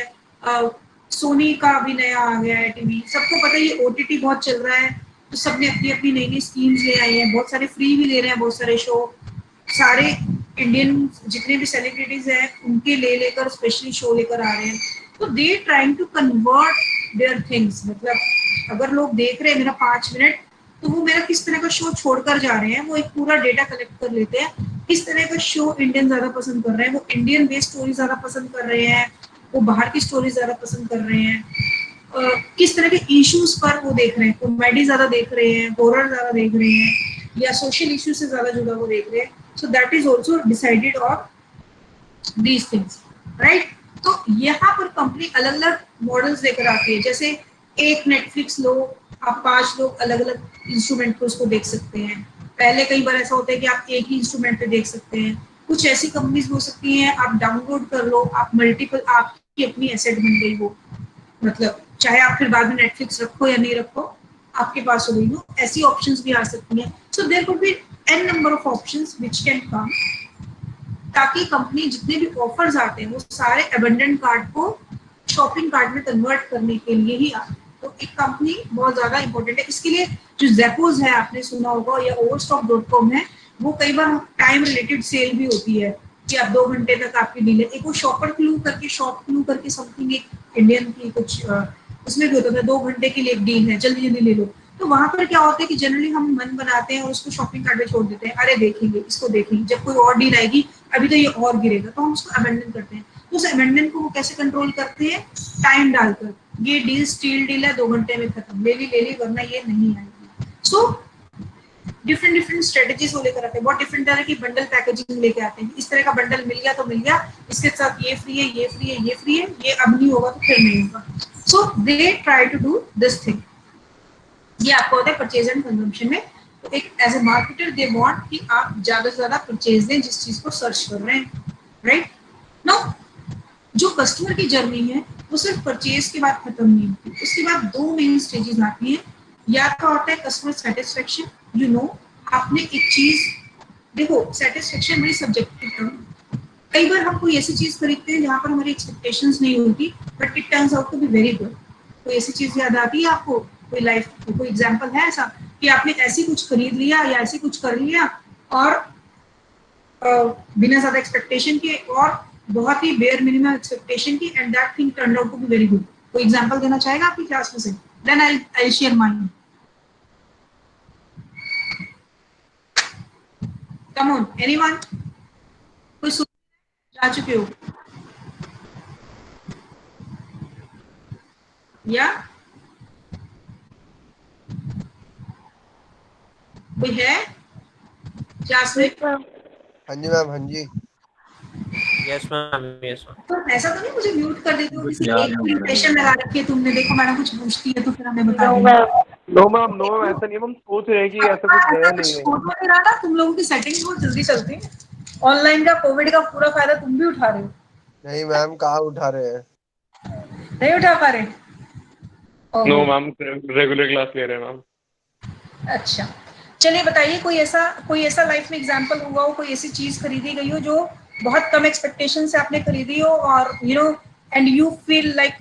सोनी का भी नया आ गया है टीवी, सबको पता है ये ओटीटी बहुत चल रहा है, तो सबने अपनी अपनी नई नई स्कीम्स ले आई हैं, बहुत सारे फ्री भी ले रहे हैं, बहुत सारे शो, सारे इंडियन जितने भी सेलिब्रिटीज हैं उनके लेकर स्पेशली शो लेकर आ रहे हैं। तो they trying to convert their things, मतलब अगर लोग देख रहे हैं मेरा 5 मिनट, तो वो मेरा किस तरह का शो छोड़कर जा रहे हैं, वो एक पूरा डेटा कलेक्ट कर लेते हैं, किस तरह का शो इंडियन ज्यादा पसंद कर रहे हैं, वो इंडियन बेस्ड स्टोरी ज्यादा पसंद कर रहे हैं, वो बाहर की स्टोरी ज्यादा पसंद कर रहे हैं, किस तरह के इश्यूज पर वो देख रहे हैं, कॉमेडी ज्यादा देख रहे हैं, हॉरर ज्यादा देख रहे हैं, या सोशल इश्यू से ज्यादा जुड़ा वो देख रहे हैं। So that is also decided on these things, right. तो यहाँ पर कंपनी अलग अलग मॉडल्स लेकर आती है, जैसे एक नेटफ्लिक्स लो, आप 5 लोग अलग अलग इंस्ट्रूमेंट पे उसको देख सकते हैं। पहले कई बार ऐसा होता है कि आप एक ही इंस्ट्रूमेंट पे देख सकते हैं। कुछ ऐसी कंपनीज हो सकती हैं, आप डाउनलोड कर लो, आप मल्टीपल, आपकी अपनी एसेट बन गई वो, मतलब चाहे आप फिर बाद में नेटफ्लिक्स रखो या नहीं रखो, आपके पास हो गई हो, ऐसी ऑप्शंस भी आ सकती हैं। So there could be an number of options which can come, ताकि कंपनी जितने भी ऑफर्स आते हैं वो सारे अबंडेंट कार्ड को शॉपिंग कार्ड में कन्वर्ट करने के लिए ही आते हैं। तो एक कंपनी बहुत ज्यादा इंपॉर्टेंट है। इसके लिए जो ज़ेपोज है आपने सुना होगा, या overstock.com है, वो कई बार टाइम रिलेटेड सेल भी होती है कि आप 2 घंटे तक आपकी डील है। एक वो शॉप क्लू करके समथिंग एक इंडियन की कुछ उसमें भी होता था, 2 घंटे के लिए एक डील है, जल्दी जल्दी ले लो। तो वहां पर क्या होता है कि जनरली हम मन बनाते हैं और उसको शॉपिंग कार्ड में छोड़ देते हैं, अरे देखेंगे इसको, देखेंगे जब कोई और डील आएगी, अभी तो ये और गिरेगा, तो हम उसको अबेंडन करते हैं। तो उस अबेंडन को वो कैसे कंट्रोल करते हैं, टाइम डालकर, ये डील स्टील डील है, 2 घंटे में खत्म, ले ली वरना ये नहीं आएगी। सो डिफरेंट डिफरेंट स्ट्रेटेजीज वो लेकर आते हैं, बहुत डिफरेंट तरह की बंडल पैकेजिंग लेके आते हैं, इस तरह का बंडल मिल गया तो मिल गया, इसके साथ ये फ्री है, ये फ्री है, ये फ्री है, ये अब नहीं होगा तो फिर नहीं होगा. So they try to do this thing. ये आपको होता है परचेज एंड कंजम्पशन में. तो एक as a marketer they want कि आप ज्यादा से ज्यादा परचेज दें जिस चीज को सर्च कर रहे हैं, राइट. नाउ जो कस्टमर की जर्नी है वो सिर्फ परचेज के बाद खत्म नहीं होती, उसके बाद दो मेन स्टेजेस आती हैं. या तो आता है कस्टमर सेटिस्फेक्शन. यू नो, आपने एक चीज, देखो सेटिस्फेक्शन बड़ी सब्जेक्टिव टर्म. कई बार हम कोई ऐसी चीज खरीदते हैं जहाँ पर हमारी एक्सपेक्टेशंस नहीं होती, but it turns out to be very good. कोई ऐसी चीज याद आती है आपको, कोई लाइफ कोई एग्जांपल है ऐसा कि आपने ऐसी कुछ खरीद लिया या ऐसी कुछ कर लिया और बिना ज्यादा एक्सपेक्टेशन के और बहुत ही बेयर मिनिमम एक्सपेक्टेशन की, and that thing turned out to be very good. कोई एग्जांपल देना चाहेगा आपकी क्लास में से? Then I share mine. Come on, anyone? कोई जा चुके हो या कोई है क्लास में? हाँ जी मैम, हाँ जी. Yes ma'am, yes ma'am. तो ऐसा तो नहीं मुझे म्यूट कर देते हो, किसी एक को इंप्रेशन लगा रखी है तुमने, देखो मैडम कुछ पूछती है तो फिर हमें बता देना. नो मैम, नो मैम, ऐसा नहीं है. हम सोच रहे हैं कि ऐसा कुछ है नहीं है. फोटो नहीं रहा ना, तुम लोगों की सेटिंग्स बहुत जल्दी चलती है. ऑनलाइन का कोविड का पूरा फायदा तुम भी उठा रहे हो. नहीं मैम, कहाँ उठा रहे हैं? नहीं उठा पा रहे? नो मैम, रेगुलर क्लास ले रहे हैं मैम. अच्छा, चलिए बताइए कोई ऐसा लाइफ में एग्जांपल हुआ हो, कोई ऐसी चीज खरीदी गई हो जो बहुत कम एक्सपेक्टेशन से आपने खरीदी हो और you know and you feel like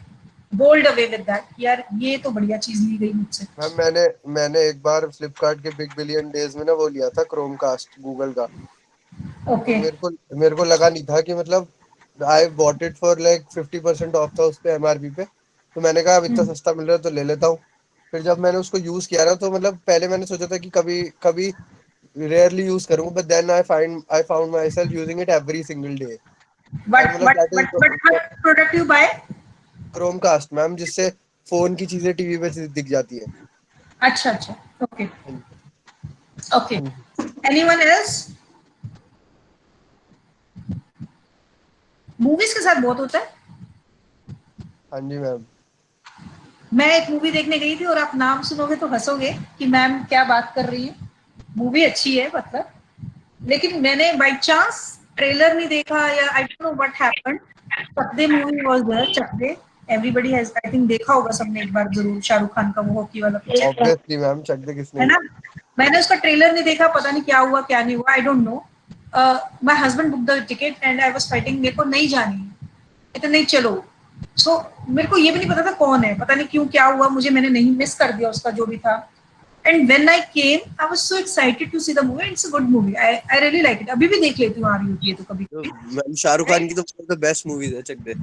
bowled away with that, यार ये तो बढ़िया चीज ली गई मुझसे. मैम मैंने एक बार फ्लिपकार्ट के बिग बिलियन डेज में ना वो लिया था, क्रोमकास्ट गूगल का. ओके. मेरे को लगा नहीं था कि मतलब I bought it for like 50% of था उस पे एमआरपी पे. तो मैंने कहा अब इतना सस्ता मिल रहा है तो ले लेता हूँ. फिर जब मैंने उसको यूज किया ना तो मतलब पहले मैंने सोचा था कि कभी कभी रेयरली यूज करूंगा, but then I found myself using it every single day. But product you buy? Chromecast ma'am, जिससे फोन की चीजें टीवी पे दिख जाती है. अच्छा अच्छा, okay okay. Anyone else? Movies के साथ बहुत होता है. हाँ जी मैम. मैं एक मूवी देखने गई थी और आप नाम सुनोगे तो हंसोगे कि मैम क्या बात कर रही है. मूवी अच्छी है मतलब, लेकिन मैंने बाय चांस ट्रेलर नहीं देखा या I don't know what happened. Chak De movie was there. Chak De, everybody has I think देखा होगा सबने एक बार जरूर, शाहरुख खान का वो हॉकी वाला पिक्चर, ऑब्वियसली मैम, चक दे किसने. है ना. मैंने उसका ट्रेलर नहीं देखा, पता नहीं क्या हुआ क्या नहीं हुआ, आई don't no. My husband book the ticket and I was fighting, मेरे को नहीं जानी है, कहते नहीं चलो. सो मेरे को ये भी नहीं पता था कौन है, पता नहीं क्यों क्या हुआ मुझे, मैंने नहीं मिस कर दिया उसका जो भी था. And when I came I was so excited to see the movie. It's a good movie, I really like it. अभी भी देख लेती हूँ आ रही होती है तो कभी कभी. मैम शाहरुख खान की तो बेस्ट मूवीज है, चक दे.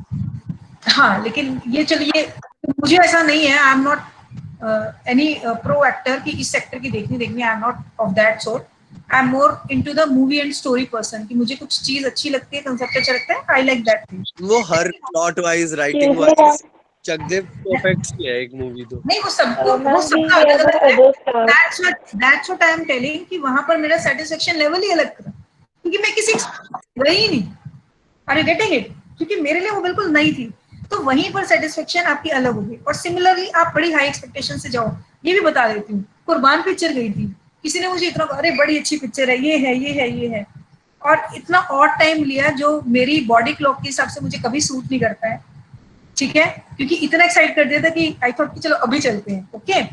हाँ, लेकिन ये चलिए, मुझे ऐसा नहीं है, I am not any pro actor की इस सेक्टर की देखनी, I am not of that sort. I am more into the movie and story person, कि मुझे कुछ चीज अच्छी लगती है, कंसेप्ट अच्छा लगता है, आई लाइक दैट थिंग. वो हर प्लॉट वाइज, राइटिंग वाइज चक दे परफेक्ट है एक मूवी तो. नहीं वो सबका अलग अलग है. That's what I am telling कि वहां पर मेरा सेटिस्फेक्शन लेवल ही अलग था, क्योंकि मैं किसी गई नहीं. Are you getting it? क्योंकि मेरे लिए वो बिल्कुल नई थी, तो वहीं पर सेटिस्फेक्शन आपकी अलग होगी. और सिमिलरली आप बड़ी हाई एक्सपेक्टेशन से जाओ. ये भी बता देती हूँ, कुर्बान पिक्चर गई थी, किसी ने मुझे इतना, अरे बड़ी अच्छी पिक्चर है, ये है ये है ये है, और इतना और टाइम लिया जो मेरी बॉडी क्लॉक के हिसाब से मुझे कभी सूट नहीं करता है, ठीक है, क्योंकि इतना एक्साइट कर दिया था कि आई थॉट कि चलो अभी चलते हैं. Okay, and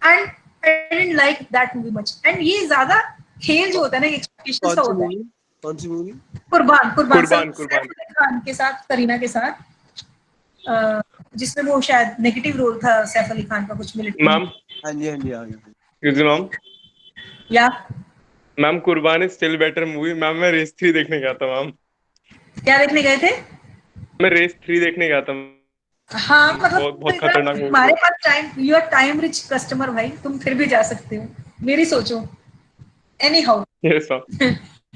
I didn't like that movie much. And ये ज्यादा खेल जो होता है ना, एक्सपेक्टेशंस का होता है. कौन सी मूवी? कुर्बान खान के साथ, करीना के साथ, जिसमें वो शायद नेगेटिव रोल था सैफ अली खान का, कुछ मिलिट्री. मैम, हाँ जी हाँ जी आ गया. Excuse me ma'am. या मैम, कुर्बान is still better movie. Ma'am मैं रेस 3 देखने गया था मैम. क्या देखने गए थे? मैं रेस 3 देखने गया था. हाँ मतलब बहुत खतरनाक मूवी. हमारे पास time, you are time rich customer भाई, तुम फिर भी जा सकते हो, मेरी सोचो. Anyhow, yes ma'am.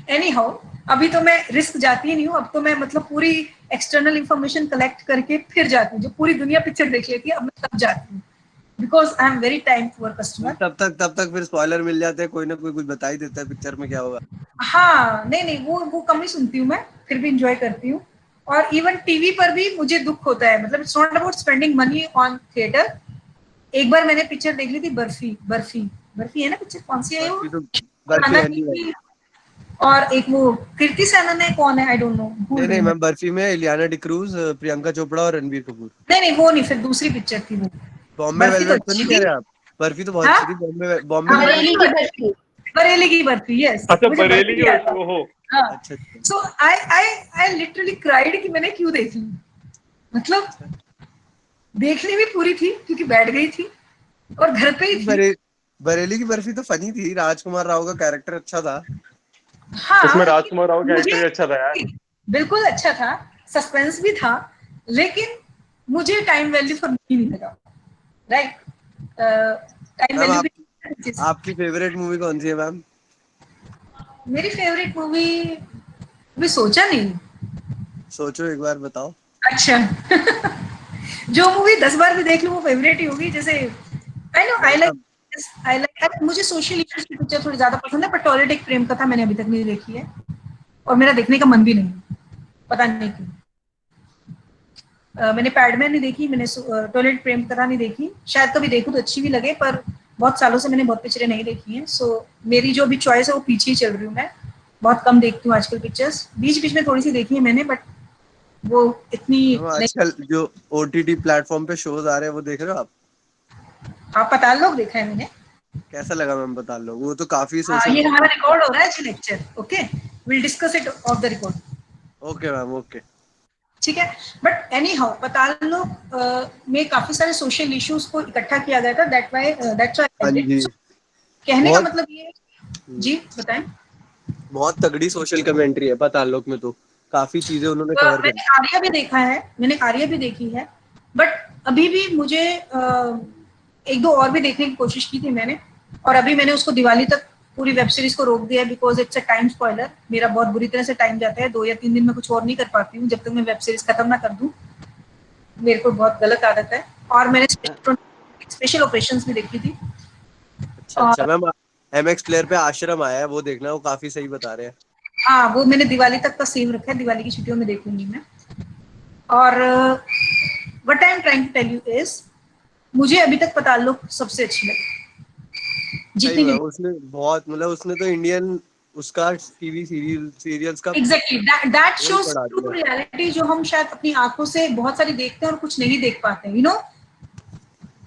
Anyhow, अभी तो मैं रिस्क जाती ही नहीं हूँ. अब तो मैं मतलब पूरी एक्सटर्नल इंफॉर्मेशन कलेक्ट करके फिर जाती हूँ. जो पूरी दुनिया पिक्चर देख लेती है, अब मैं तब जाती हूँ. because I am very time poor customer. तब तक फिर स्पॉइलर मिल जाते हैं, कोई ना कोई कुछ बता ही देता है पिक्चर में क्या होगा। हाँ नहीं वो कम ही सुनती हूँ मैं, फिर भी इंजॉय करती हूँ। और इवन टीवी पर भी मुझे दुख होता है, मतलब it's not about spending money on theatre. एक बार मैंने पिक्चर देख ली थी बर्फी है ना पिक्चर, कौन सी है वो? बर्फी खाना है की नहीं थी, और एक वो कृति सेनन है, कौन है आई डोंट नो, भूल नहीं गई नहीं मैं। मैम, बर्फी में इलियाना डिक्रूज, प्रियंका चोपड़ा और रणबीर कपूर। नहीं वो नहीं, फिर दूसरी पिक्चर थी वो। बॉम्बे बर्फी तो वेलवेट तो नहीं अच्छी कह थी। रहे आप? बर्फी तो बहुत हाँ अच्छी थी। बॉम्बे हाँ, वेलवेट। बरेली की बर्फी। बरेली की बर्फी, यस, अच्छा, मुझे बरेली बर्फी की याद था। ओहो। हाँ, अच्छा अच्छा सो आई लिटरली क्राइड कि मैंने क्यों देख ली, मतलब अच्छा। देखनी भी पूरी थी क्योंकि बैठ गई थी और घर पे ही थी। बरेली की बर्फी तो फनी थी, राजकुमार राव का कैरेक्टर अच्छा था। उसमें हाँ राजकुमार राव का कैरेक्टर मुझे भी अच्छा था यार। बिल्कुल अच्छा था, सस्पेंस भी था, लेकिन मुझे टाइम वैल्यू फॉर मनी नहीं लगा, राइट? टाइम मैम वैल्यू आप, भी। आपकी फेवरेट मूवी कौन सी है मैम? मेरी फेवरेट मूवी भी सोचा नहीं। सोचो एक बार बताओ। अच्छा जो मूवी 10 बार भी देख लूं वो फेवरेट ही होगी, जैसे आई नो नहीं मैम। आई लाइक मुझे सोशल इश्यूज की पिक्चर थोड़ी ज्यादा पसंद है, पर टॉयलेट एक प्रेम कथा मैंने अभी तक नहीं देखी है और मेरा देखने का मन भी नहीं है, पता नहीं क्यों। मैंने पैडमैन नहीं देखी, मैंने टॉयलेट प्रेम कथा नहीं देखी, शायद कभी देखूं तो अच्छी भी लगे, पर बहुत सालों से मैंने बहुत पिक्चरें नहीं देखी हैं। सो मेरी जो भी चॉइस है वो पीछे ही चल रही हूँ मैं, बहुत कम देखती हूँ आजकल पिक्चर्स। बीच बीच में थोड़ी सी देखी है मैंने, बट वो इतनी मैम नहीं। आजकल जो ओटीटी प्लेटफॉर्म पे शोज आ रहे हैं वो देख रहे हो आप? हाँ पताल लोग देखा है मैंने। कैसा लगा मैम बता लो? वो तो काफी हाँ सोशल ये हमारा कॉमेडी। रिकॉर्ड हो रहा है जी, lecture, okay, will discuss it off the record, okay ma'am okay. ठीक है। बट एनी हाउ पताल लोग में काफी सारे सोशल इश्यूज को इकट्ठा किया गया था, दैट्स हाँ व्हाई जी। कहने का बहुत मतलब ये, जी बताएं। बहुत तगड़ी सोशल कमेंट्री है ताल्लुक में, तो काफी चीजें उन्होंने कवर करी। मैंने आर्या भी देखा है, मैंने आर्या भी देखी है, बट अभी भी मुझे एक दो और भी देखने की कोशिश की थी मैंने, और अभी मैंने उसको दिवाली तक पूरी वेब सीरीज को रोक दिया, because it's a time spoiler. मेरा बहुत बुरी तरह से टाइम जाता है, 2 या 3 दिन में कुछ और नहीं कर पाती हूँ जब तक मैं वेब सीरीज खत्म ना कर दूं, मेरे को बहुत गलत आदत है। और मैंने स्पेशल ऑपरेशंस भी देखी थी। अच्छा अच्छा और मैम, एमएक्स प्लेयर पे आश्रम आया है, वो देखना, वो काफी सही बता रहे हैं। हाँ वो मैंने दिवाली तक का सेव रखा है, दिवाली की छुट्टियों में देखूंगी मैं। और what I am trying to tell you is, मुझे अभी तक पता लोग सबसे अच्छी लगी सही जितनी में भी। उसने बहुत, मतलब उसने तो इंडियन उसका टीवी सीरियल्स का एग्जैक्टली दैट रोल शोज पढ़ा ट्रू दिया। रियलिटी, जो हम शायद अपनी आंखों से बहुत सारी देखते हैं और कुछ नहीं देख पाते, यू नो,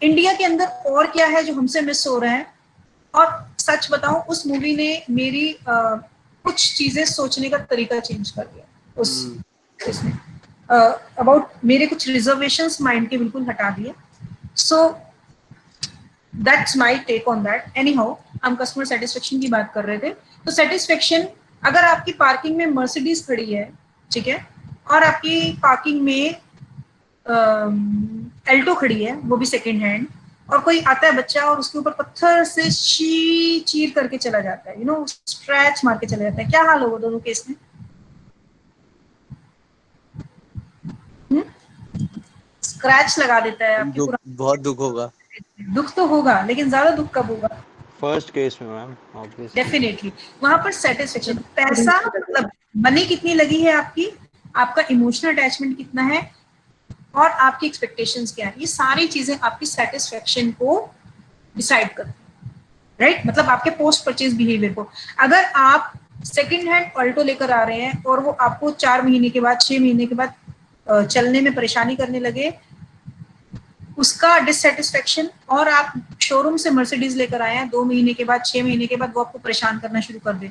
इंडिया के अंदर और क्या है जो हमसे मिस हो रहा है। और सच बताऊं, उस मूवी ने मेरी कुछ चीजें सोचने का तरीका चेंज कर दिया उस हम्म। इसमें, अबाउट मेरे कुछ रिजर्वेशंस माइंड के बिल्कुल हटा दिए। So that's my take on that. Anyhow हम कस्टमर सेटिस्फेक्शन की बात कर रहे थे, तो सेटिस्फेक्शन, अगर आपकी पार्किंग में मर्सिडीज खड़ी है, ठीक है, और आपकी पार्किंग में एल्टो खड़ी है, वो भी सेकंड हैंड, और कोई आता है बच्चा और उसके ऊपर पत्थर से चीर करके चला जाता है, यू नो, स्क्रैच मार के चला जाता है, क्या हाल होगा दोनों केस में? स्क्रैच लगा देता है आपके दुख, पूरा, बहुत दुख होगा। दुख तो होगा, लेकिन ज्यादा दुख कब होगा? फर्स्ट केस में मैम, ऑब्वियसली। डेफिनेटली वहां पर सेटिस्फेक्शन, पैसा मतलब मनी कितनी लगी है आपकी, आपका इमोशनल अटैचमेंट कितना है, और आपकी एक्सपेक्टेशंस क्या है, ये सारी चीजें आपकी सेटिस्फेक्शन को डिसाइड करती हैं, राइट? मतलब आपके पोस्ट परचेज बिहेवियर को। अगर आप सेकंड हैंड ऑल्टो लेकर आ रहे हैं और वो आपको 4 महीने के बाद, 6 महीने के बाद चलने में परेशानी करने लगे, उसका डिससेटिस्फेक्शन, और आप शोरूम से मर्सिडीज लेकर आए हैं 2 महीने के बाद, 6 महीने के बाद वो आपको परेशान करना शुरू कर दे,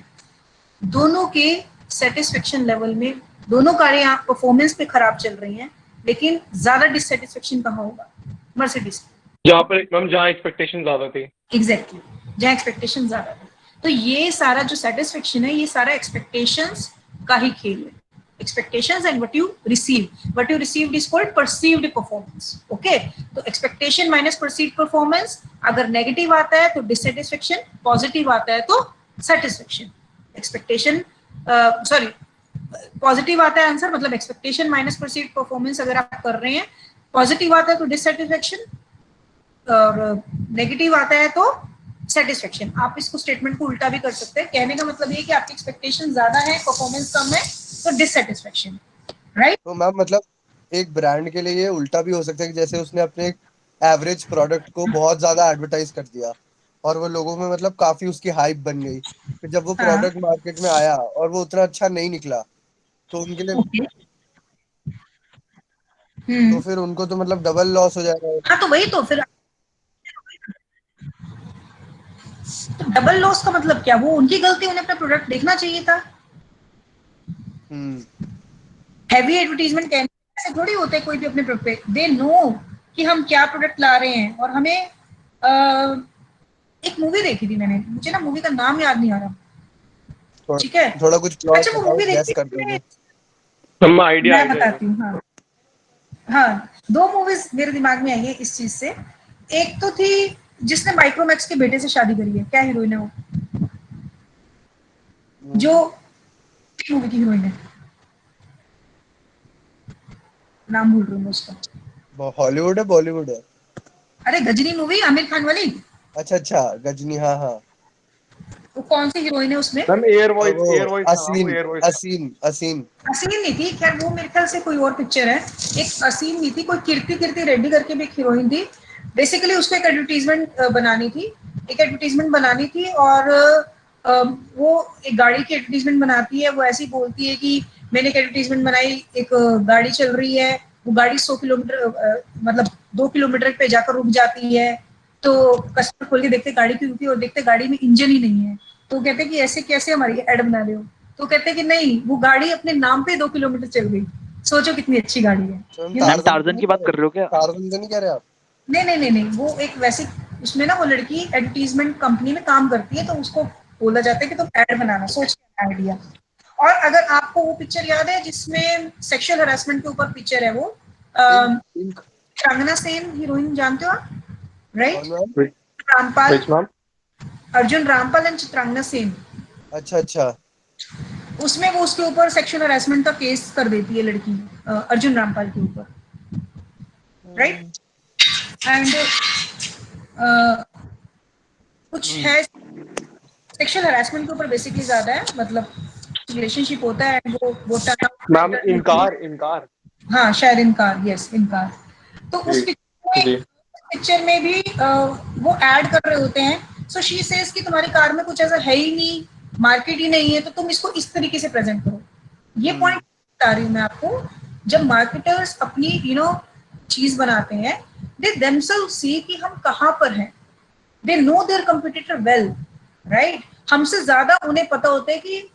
दोनों के सेटिस्फेक्शन लेवल में, दोनों कारें परफॉर्मेंस पे खराब चल रही हैं, लेकिन ज्यादा डिससेटिस्फेक्शन कहाँ होगा? मर्सिडीज। जहाँ पर मैम, जहाँ एक्सपेक्टेशन ज्यादा थी। एग्जैक्टली, जहाँ एक्सपेक्टेशन ज्यादा थी। तो ये सारा जो सेटिस्फेक्शन है, ये सारा एक्सपेक्टेशंस का ही खेल है। expectations and what you received is called perceived performance, okay? तो expectation minus perceived performance, अगर नेगेटिव आता है तो dissatisfaction, पॉजिटिव आता है तो satisfaction। एक्सपेक्टेशन सॉरी, पॉजिटिव आता है आंसर, मतलब एक्सपेक्टेशन माइनस परसीव्ड परफॉर्मेंस अगर आप कर रहे हैं, पॉजिटिव आता है तो डिससेटिस्फेक्शन, और नेगेटिव आता है तो सेटिस्फेक्शन। आप इसको स्टेटमेंट को उल्टा भी कर सकते हैं। कहने का मतलब ये कि आपकी एक्सपेक्टेशन ज्यादा है, परफॉर्मेंस कम है, तो डिससेटिस्फेक्शन, राइट? तो मैम मतलब एक ब्रांड के लिए ये उल्टा भी हो सकता है कि जैसे उसने अपने एक एवरेज प्रोडक्ट को बहुत ज्यादा एडवर्टाइज कर दिया और वो लोगों में मतलब काफी उसकी हाइप बन गई, फिर जब वो हाँ, प्रोडक्ट मार्केट में आया और वो उतना अच्छा नहीं निकला तो उनके लिए, ओके। तो फिर उनको तो मतलब डबल लॉस हो जाएगा। हाँ, तो वही तो फिर तो डबल लॉस का मतलब क्या? वो उनकी गलती, उन्हें अपना प्रोडक्ट देखना चाहिए था। हम्म। हैवी एडवर्टीजमेंट कहने ऐसे थोड़ी होते हैं कोई भी अपने प्रोडक्ट पे। दे नो कि हम क्या प्रोडक्ट ला रहे हैं। और हमें एक मूवी देखी थी मैंने, मुझे ना मूवी का नाम याद नहीं आ रहा, ठीक है? थोड़ा कुछ प्लॉट अच्छा, वो बताओ, मूवी गैस देखी कर थी, देंगे। हम आइडिया मैं आइडिया बताती हूँ। हाँ हाँ, दो मूवीज मेरे दिमाग में आई है इस चीज से। एक तो थी जिसने माइक्रोमैक्स के बेटे से शादी करी है, क्या हीरोइन है वो, जो मूवी की हीरोइन है, नाम भूल रही हूँ मैं उसका। हॉलीवुड है बॉलीवुड है? अरे गजनी मूवी, आमिर खान वाली। अच्छा अच्छा, गजनी, हाँ हाँ। वो कौन सी हीरोइन है उसमें? मैम वो एयर वॉइस था मैम, वो असीन, एयर वॉइस था। असीन, असीन। असीन नहीं थी, खैर वो मेरे ख्याल से कोई और पिक्चर है। एक असीन नहीं थी, कोई कीर्ति कीर्ति रेड्डी करके भी एक हीरोइन थी। बेसिकली उसको एक एडवर्टीजमेंट बनानी थी, एक एडवर्टीजमेंट बनानी थी। और वो एक गाड़ी की एडवर्टीजमेंट बनाती है। वो ऐसी बोलती है कि मैंने एक एडवर्टीजमेंट बनाई, एक गाड़ी चल रही है, वो गाड़ी 100 किलोमीटर मतलब 2 किलोमीटर पे जाकर रुक जाती है। तो कस्टमर खोल के देखते गाड़ी की रुकी और देखते गाड़ी में इंजन ही नहीं है। तो कहते कि ऐसे कैसे हमारी एड बना रहे हो? तो कहते कि नहीं, वो गाड़ी अपने नाम पे 2 किलोमीटर चल गई। सोचो कितनी अच्छी गाड़ी है, तो हम यू नो। मैम टार्जन तो टार्जन नहीं की कह बात रहे? कर रहे हो क्या? टार्जन तो नहीं कह रहे आप? नहीं नहीं नहीं नहीं, वो एक वैसी, उसमें ना वो लड़की एडवर्टीजमेंट कंपनी में काम करती है, तो उसको बोला जाता है कि तुम एड बनाना, सोच के आइडिया। और अगर आपको वो पिक्चर याद है जिसमें सेक्सुअल हरासमेंट के ऊपर पिक्चर है, वो pink, pink. Kangana Sen heroine, जानते हो आप, राइट? कौन ma'am? Rampal, which ma'am? Arjun Rampal and Chitrangana Sen. अच्छा अच्छा। उसमें वो उसके ऊपर सेक्सुअल हरासमेंट का केस कर देती है लड़की, अर्जुन रामपाल के ऊपर, राइट? एंड कुछ है सेक्सुअल हरासमेंट के ऊपर बेसिकली ज्यादा है, मतलब रिलेशनशिप होता है, वो turn मैम out- इनकार इनकार। हाँ शायद इनकार, यस इनकार। तो जी उस जी। पिक्चर में भी वो ऐड कर रहे होते हैं। सो शी सेज कि तुम्हारी कार में कुछ ऐसा है ही नहीं, मार्केट ही नहीं है, तो तुम इसको इस तरीके से प्रेजेंट करो। ये पॉइंट बता रही हूँ मैं आपको। जब मार्केटर्स अपनी चीज बनाते हैं, दे देमसेल्फ सी कि हम कहाँ पर हैं। They know their competitor well, right? हमसे ज्यादा उन्हें पता होता है कि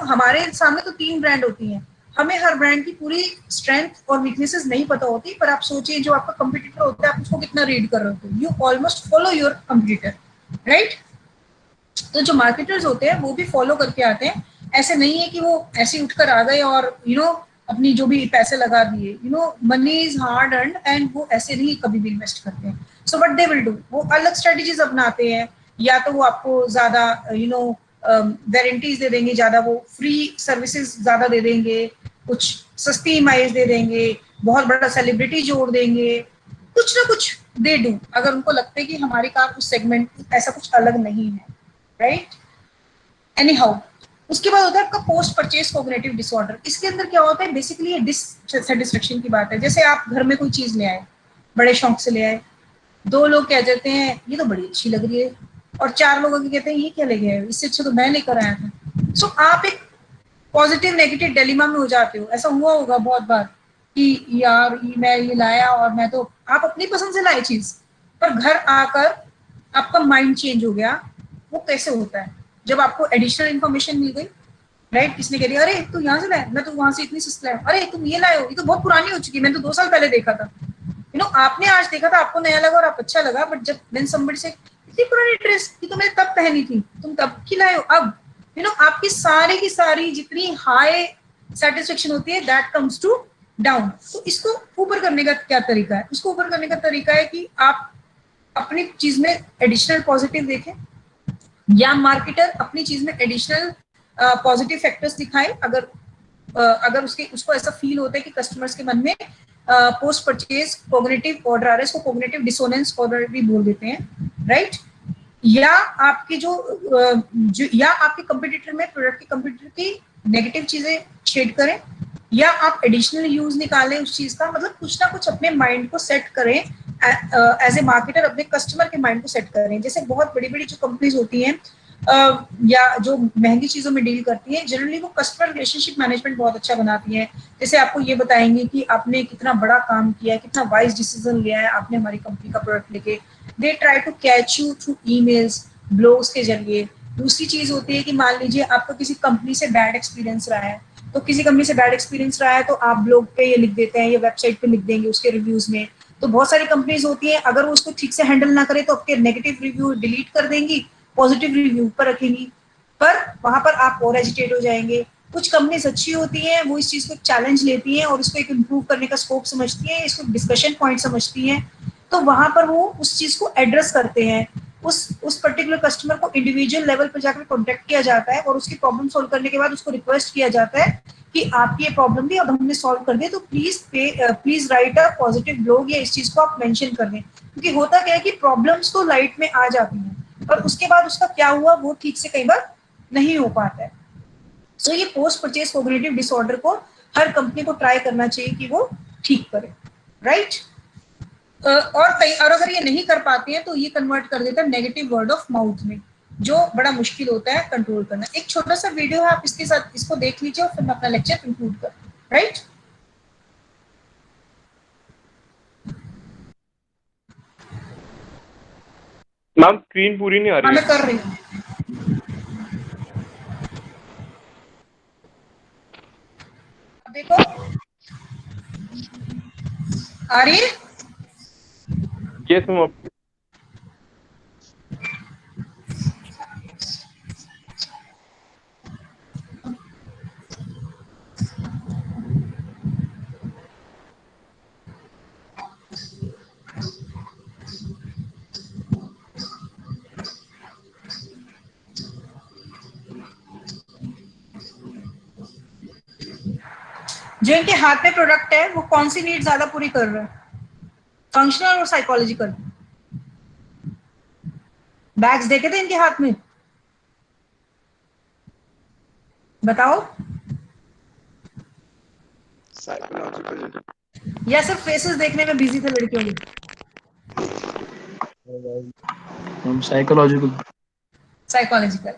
हमारे सामने तो 3 ब्रांड होती हैं, हमें हर ब्रांड की पूरी स्ट्रेंथ और वीकनेसेस नहीं पता होती। पर आप सोचिए, जो आपका कंपटीटर होता है, आप उसको कितना रीड कर रहे होते हो, you almost follow your competitor, right? तो जो मार्केटर्स होते हैं वो भी फॉलो करके आते हैं। ऐसे नहीं है कि वो ऐसे उठकर आ गए और अपनी जो भी पैसे लगा दिए। Money is hard earn, and वो ऐसे नहीं कभी भी इन्वेस्ट करते हैं। So what they will do, वो अलग स्ट्रेटजीज अपनाते हैं। या तो वो आपको ज्यादा गारंटीज दे देंगे, ज्यादा वो फ्री सर्विसेज ज्यादा दे देंगे, कुछ सस्ती ईएमआई दे देंगे, बहुत बड़ा सेलिब्रिटी जोड़ देंगे, कुछ ना कुछ दे डू, अगर उनको लगता है कि हमारी कार उस सेगमेंट ऐसा कुछ अलग नहीं है, राइट? एनी हाउ, उसके बाद होता है आपका पोस्ट परचेज कोग्निटिव डिसऑर्डर। इसके अंदर क्या होता है, बेसिकली ये डिससेटिस्फेक्शन की बात है। जैसे आप घर में कोई चीज ले आए, बड़े शौक से ले आए, 2 लोग कह देते हैं ये तो बड़ी अच्छी लग रही है, और 4 लोग आगे कहते हैं ये क्या ले गए, इससे अच्छा तो मैं लेकर आया था। सो आप एक पॉजिटिव नेगेटिव डिलेमा में हो जाते हो। ऐसा हुआ होगा बहुत बार कि यार मैं ये लाया, और मैं तो आप अपनी पसंद से लाए चीज, पर घर आकर आपका माइंड चेंज हो गया। वो कैसे होता है? जब आपको एडिशनल इन्फॉर्मेशन मिल गई, राइट? किसने कह दिया अरे तू यहाँ से लाया, मैं तो वहां से इतनी सस्ती लाया, अरे तुम ये लाए हो, ये तो बहुत पुरानी हो चुकी है, मैंने तो 2 साल पहले देखा था। आपने आज देखा था, आपको नया लगा और आप अच्छा लगा, बट जब व्हेन समबडी से इतनी पुरानी ड्रेस, ये तो मैंने तब पहनी थी, तुम तब की लाए हो अब। आपकी सारी की सारी जितनी हाई सेटिस्फेक्शन होती है, दैट कम्स टू डाउन। तो इसको ऊपर करने का क्या तरीका है? उसको ऊपर करने का तरीका है कि आप अपनी चीज में एडिशनल पॉजिटिव देखें, या मार्केटर अपनी चीज में एडिशनल पॉजिटिव फैक्टर्स दिखाए। अगर उसके उसको ऐसा फील होता है कि कस्टमर्स के मन में पोस्ट परचेज कोग्निटिव ऑर्डर, इसको कोग्निटिव डिसोनेंस ऑर्डर भी बोल देते हैं, राइट? या आपके या आपके कंपटीटर में प्रोडक्ट के कंपटीटर की नेगेटिव चीजें शेड करें, या आप एडिशनल यूज निकालें उस चीज का, मतलब कुछ ना कुछ अपने माइंड को सेट करें, एज ए मार्केटर अपने कस्टमर के माइंड को सेट करें। जैसे बहुत बड़ी बड़ी जो कंपनीज होती हैं या जो महंगी चीजों में डील करती हैं, जनरली वो कस्टमर रिलेशनशिप मैनेजमेंट बहुत अच्छा बनाती हैं। जैसे आपको ये बताएंगे कि आपने कितना बड़ा काम किया है, कितना वाइज डिसीजन लिया है आपने हमारी कंपनी का प्रोडक्ट लेके। They try to catch you through emails, blogs के जरिए। दूसरी चीज होती है कि मान लीजिए आपको किसी कंपनी से बैड एक्सपीरियंस रहा है, तो किसी कंपनी से बैड एक्सपीरियंस रहा है तो आप ब्लॉग पे ये लिख देते हैं या वेबसाइट पे लिख देंगे उसके रिव्यूज में। तो बहुत सारी कंपनीज होती हैं, अगर वो उसको ठीक से हैंडल ना करे तो आपके नेगेटिव रिव्यू डिलीट कर देंगी, पॉजिटिव रिव्यू पर रखेंगी, पर वहां पर आप और एजिटेट हो जाएंगे। कुछ कंपनीज अच्छी होती हैं, वो इस चीज को चैलेंज लेती हैं और इसको एक इम्प्रूव करने का स्कोप समझती हैं, इसको डिस्कशन पॉइंट समझती हैं, तो वहां पर वो उस चीज को एड्रेस करते हैं। उस पर्टिकुलर कस्टमर को इंडिविजुअल लेवल पर जाकर कॉन्टेक्ट किया जाता है और उसकी प्रॉब्लम सॉल्व करने के बाद उसको रिक्वेस्ट किया जाता है कि आपकी ये प्रॉब्लम भी अब हमने सॉल्व कर दिया, तो please right a positive blog, या इस चीज को आप मेंशन कर दें। क्योंकि होता क्या है कि प्रॉब्लम्स तो लाइट में आ जाती हैं, पर उसके बाद उसका क्या हुआ वो ठीक से कई बार नहीं हो पाता है। सो ये पोस्ट परचेज कोग्निटिव डिसऑर्डर को हर कंपनी को ट्राई करना चाहिए कि वो ठीक करे, राइट? और अगर ये नहीं कर पाते हैं तो ये कन्वर्ट कर देता है नेगेटिव वर्ड ऑफ माउथ में, जो बड़ा मुश्किल होता है कंट्रोल करना। एक छोटा सा वीडियो है, आप इसके साथ इसको देख लीजिए और फिर मैं अपना लेक्चर कंक्लूड कर, राइट? मैम स्क्रीन पूरी नहीं आ हाँ रही मैं है। कर रही हूँ, अब देखो आ रही है। Yes ma'am. जो इनके हाथ में प्रोडक्ट है वो कौन सी नीड ज्यादा पूरी कर रहा है, फंक्शनल और साइकोलॉजिकल? बैग्स देखे थे इनके हाथ में, बताओ? साइकोलॉजिकल। या सिर्फ फेसेस देखने में बिजी थे लड़कियों के? Psychological. Psychological.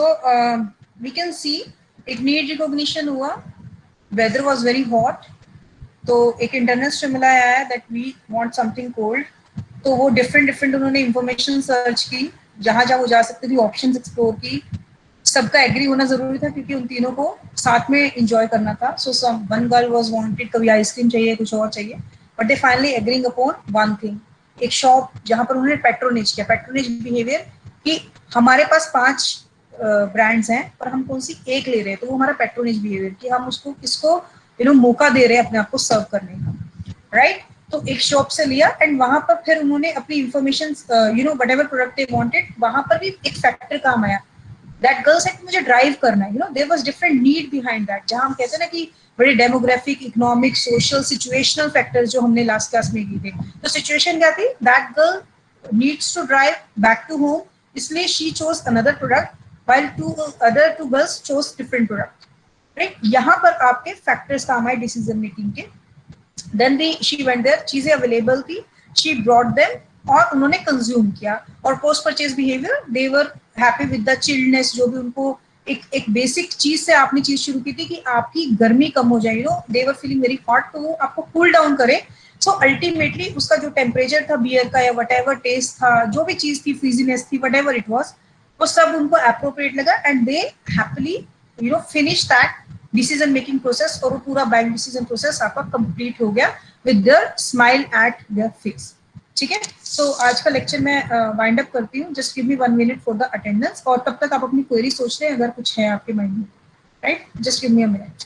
So we can see एक नीड रिकॉग्निशन हुआ, वेदर वाज वेरी हॉट, तो एक इंटरनल स्टिमुलाई आया that we want something cold, तो वो डिफरेंट उन्होंने इंफॉर्मेशन सर्च की, जहां जहां वो जा सकती थी, ऑप्शंस एक्सप्लोर की, सबका एग्री होना जरूरी था क्योंकि उन तीनों को साथ में एंजॉय करना था. सो सम वन गर्ल वाज वांटेड, कभी आइसक्रीम चाहिए, कुछ और चाहिए, but they finally agreeing upon one thing. एक शॉप जहां पर उन्होंने पेट्रोनेज किया, पेट्रोनेज बिहेवियर कि हमारे पास 5 ब्रांड्स हैं पर हम कौन सी एक ले रहे हैं, तो वो हमारा पेट्रोनेज बिहेवियर कि हम उसको किसको मौका दे रहे हैं अपने आप को सर्व करने का, राइट. तो एक शॉप से लिया एंड वहां पर फिर उन्होंने अपनी information whatever product they wanted, वहां पर भी एक फैक्टर काम आया. दैट गर्ल सेड मुझे ड्राइव करना है, there was different need behind that, जहां हम कहते हैं ना कि बड़े demographic, economic, social, situational factors जो हमने लास्ट क्लास में की थे. तो सिचुएशन क्या थी, that girl needs to drive back to home, इसलिए she chose another product while other two girls chose different product, right. यहाँ पर आपके फैक्टर्स काम आए डिसीजन मेकिंग के. Then she went there, चीजें अवेलेबल थी, she brought them और उन्होंने कंज्यूम किया. और post purchase behaviour, they were happy with the chilledness, जो भी उनको एक बेसिक चीज से आपने चीज शुरू की थी कि आपकी गर्मी कम हो जाए, they were feeling very hot, तो वो आपको कूल डाउन करे. सो अल्टीमेटली उसका जो टेम्परेचर था बियर का या whatever टेस्ट था, जो भी चीज थी, फ्रीजीनेस थी, whatever it was, वो सब उनको अप्रोप्रिएट लगा and they happily finish that decision making process. और वो पूरा बाइंग डिसीजन प्रोसेस आपका कंप्लीट हो गया with their smile at their face. ठीक है, सो आज का लेक्चर मैं वाइंड अप करती हूँ. Just give me 1 minute for the attendance, और तब तक आप अपनी क्वेरी सोच लें अगर कुछ है आपके माइंड में, right. Just give me a minute.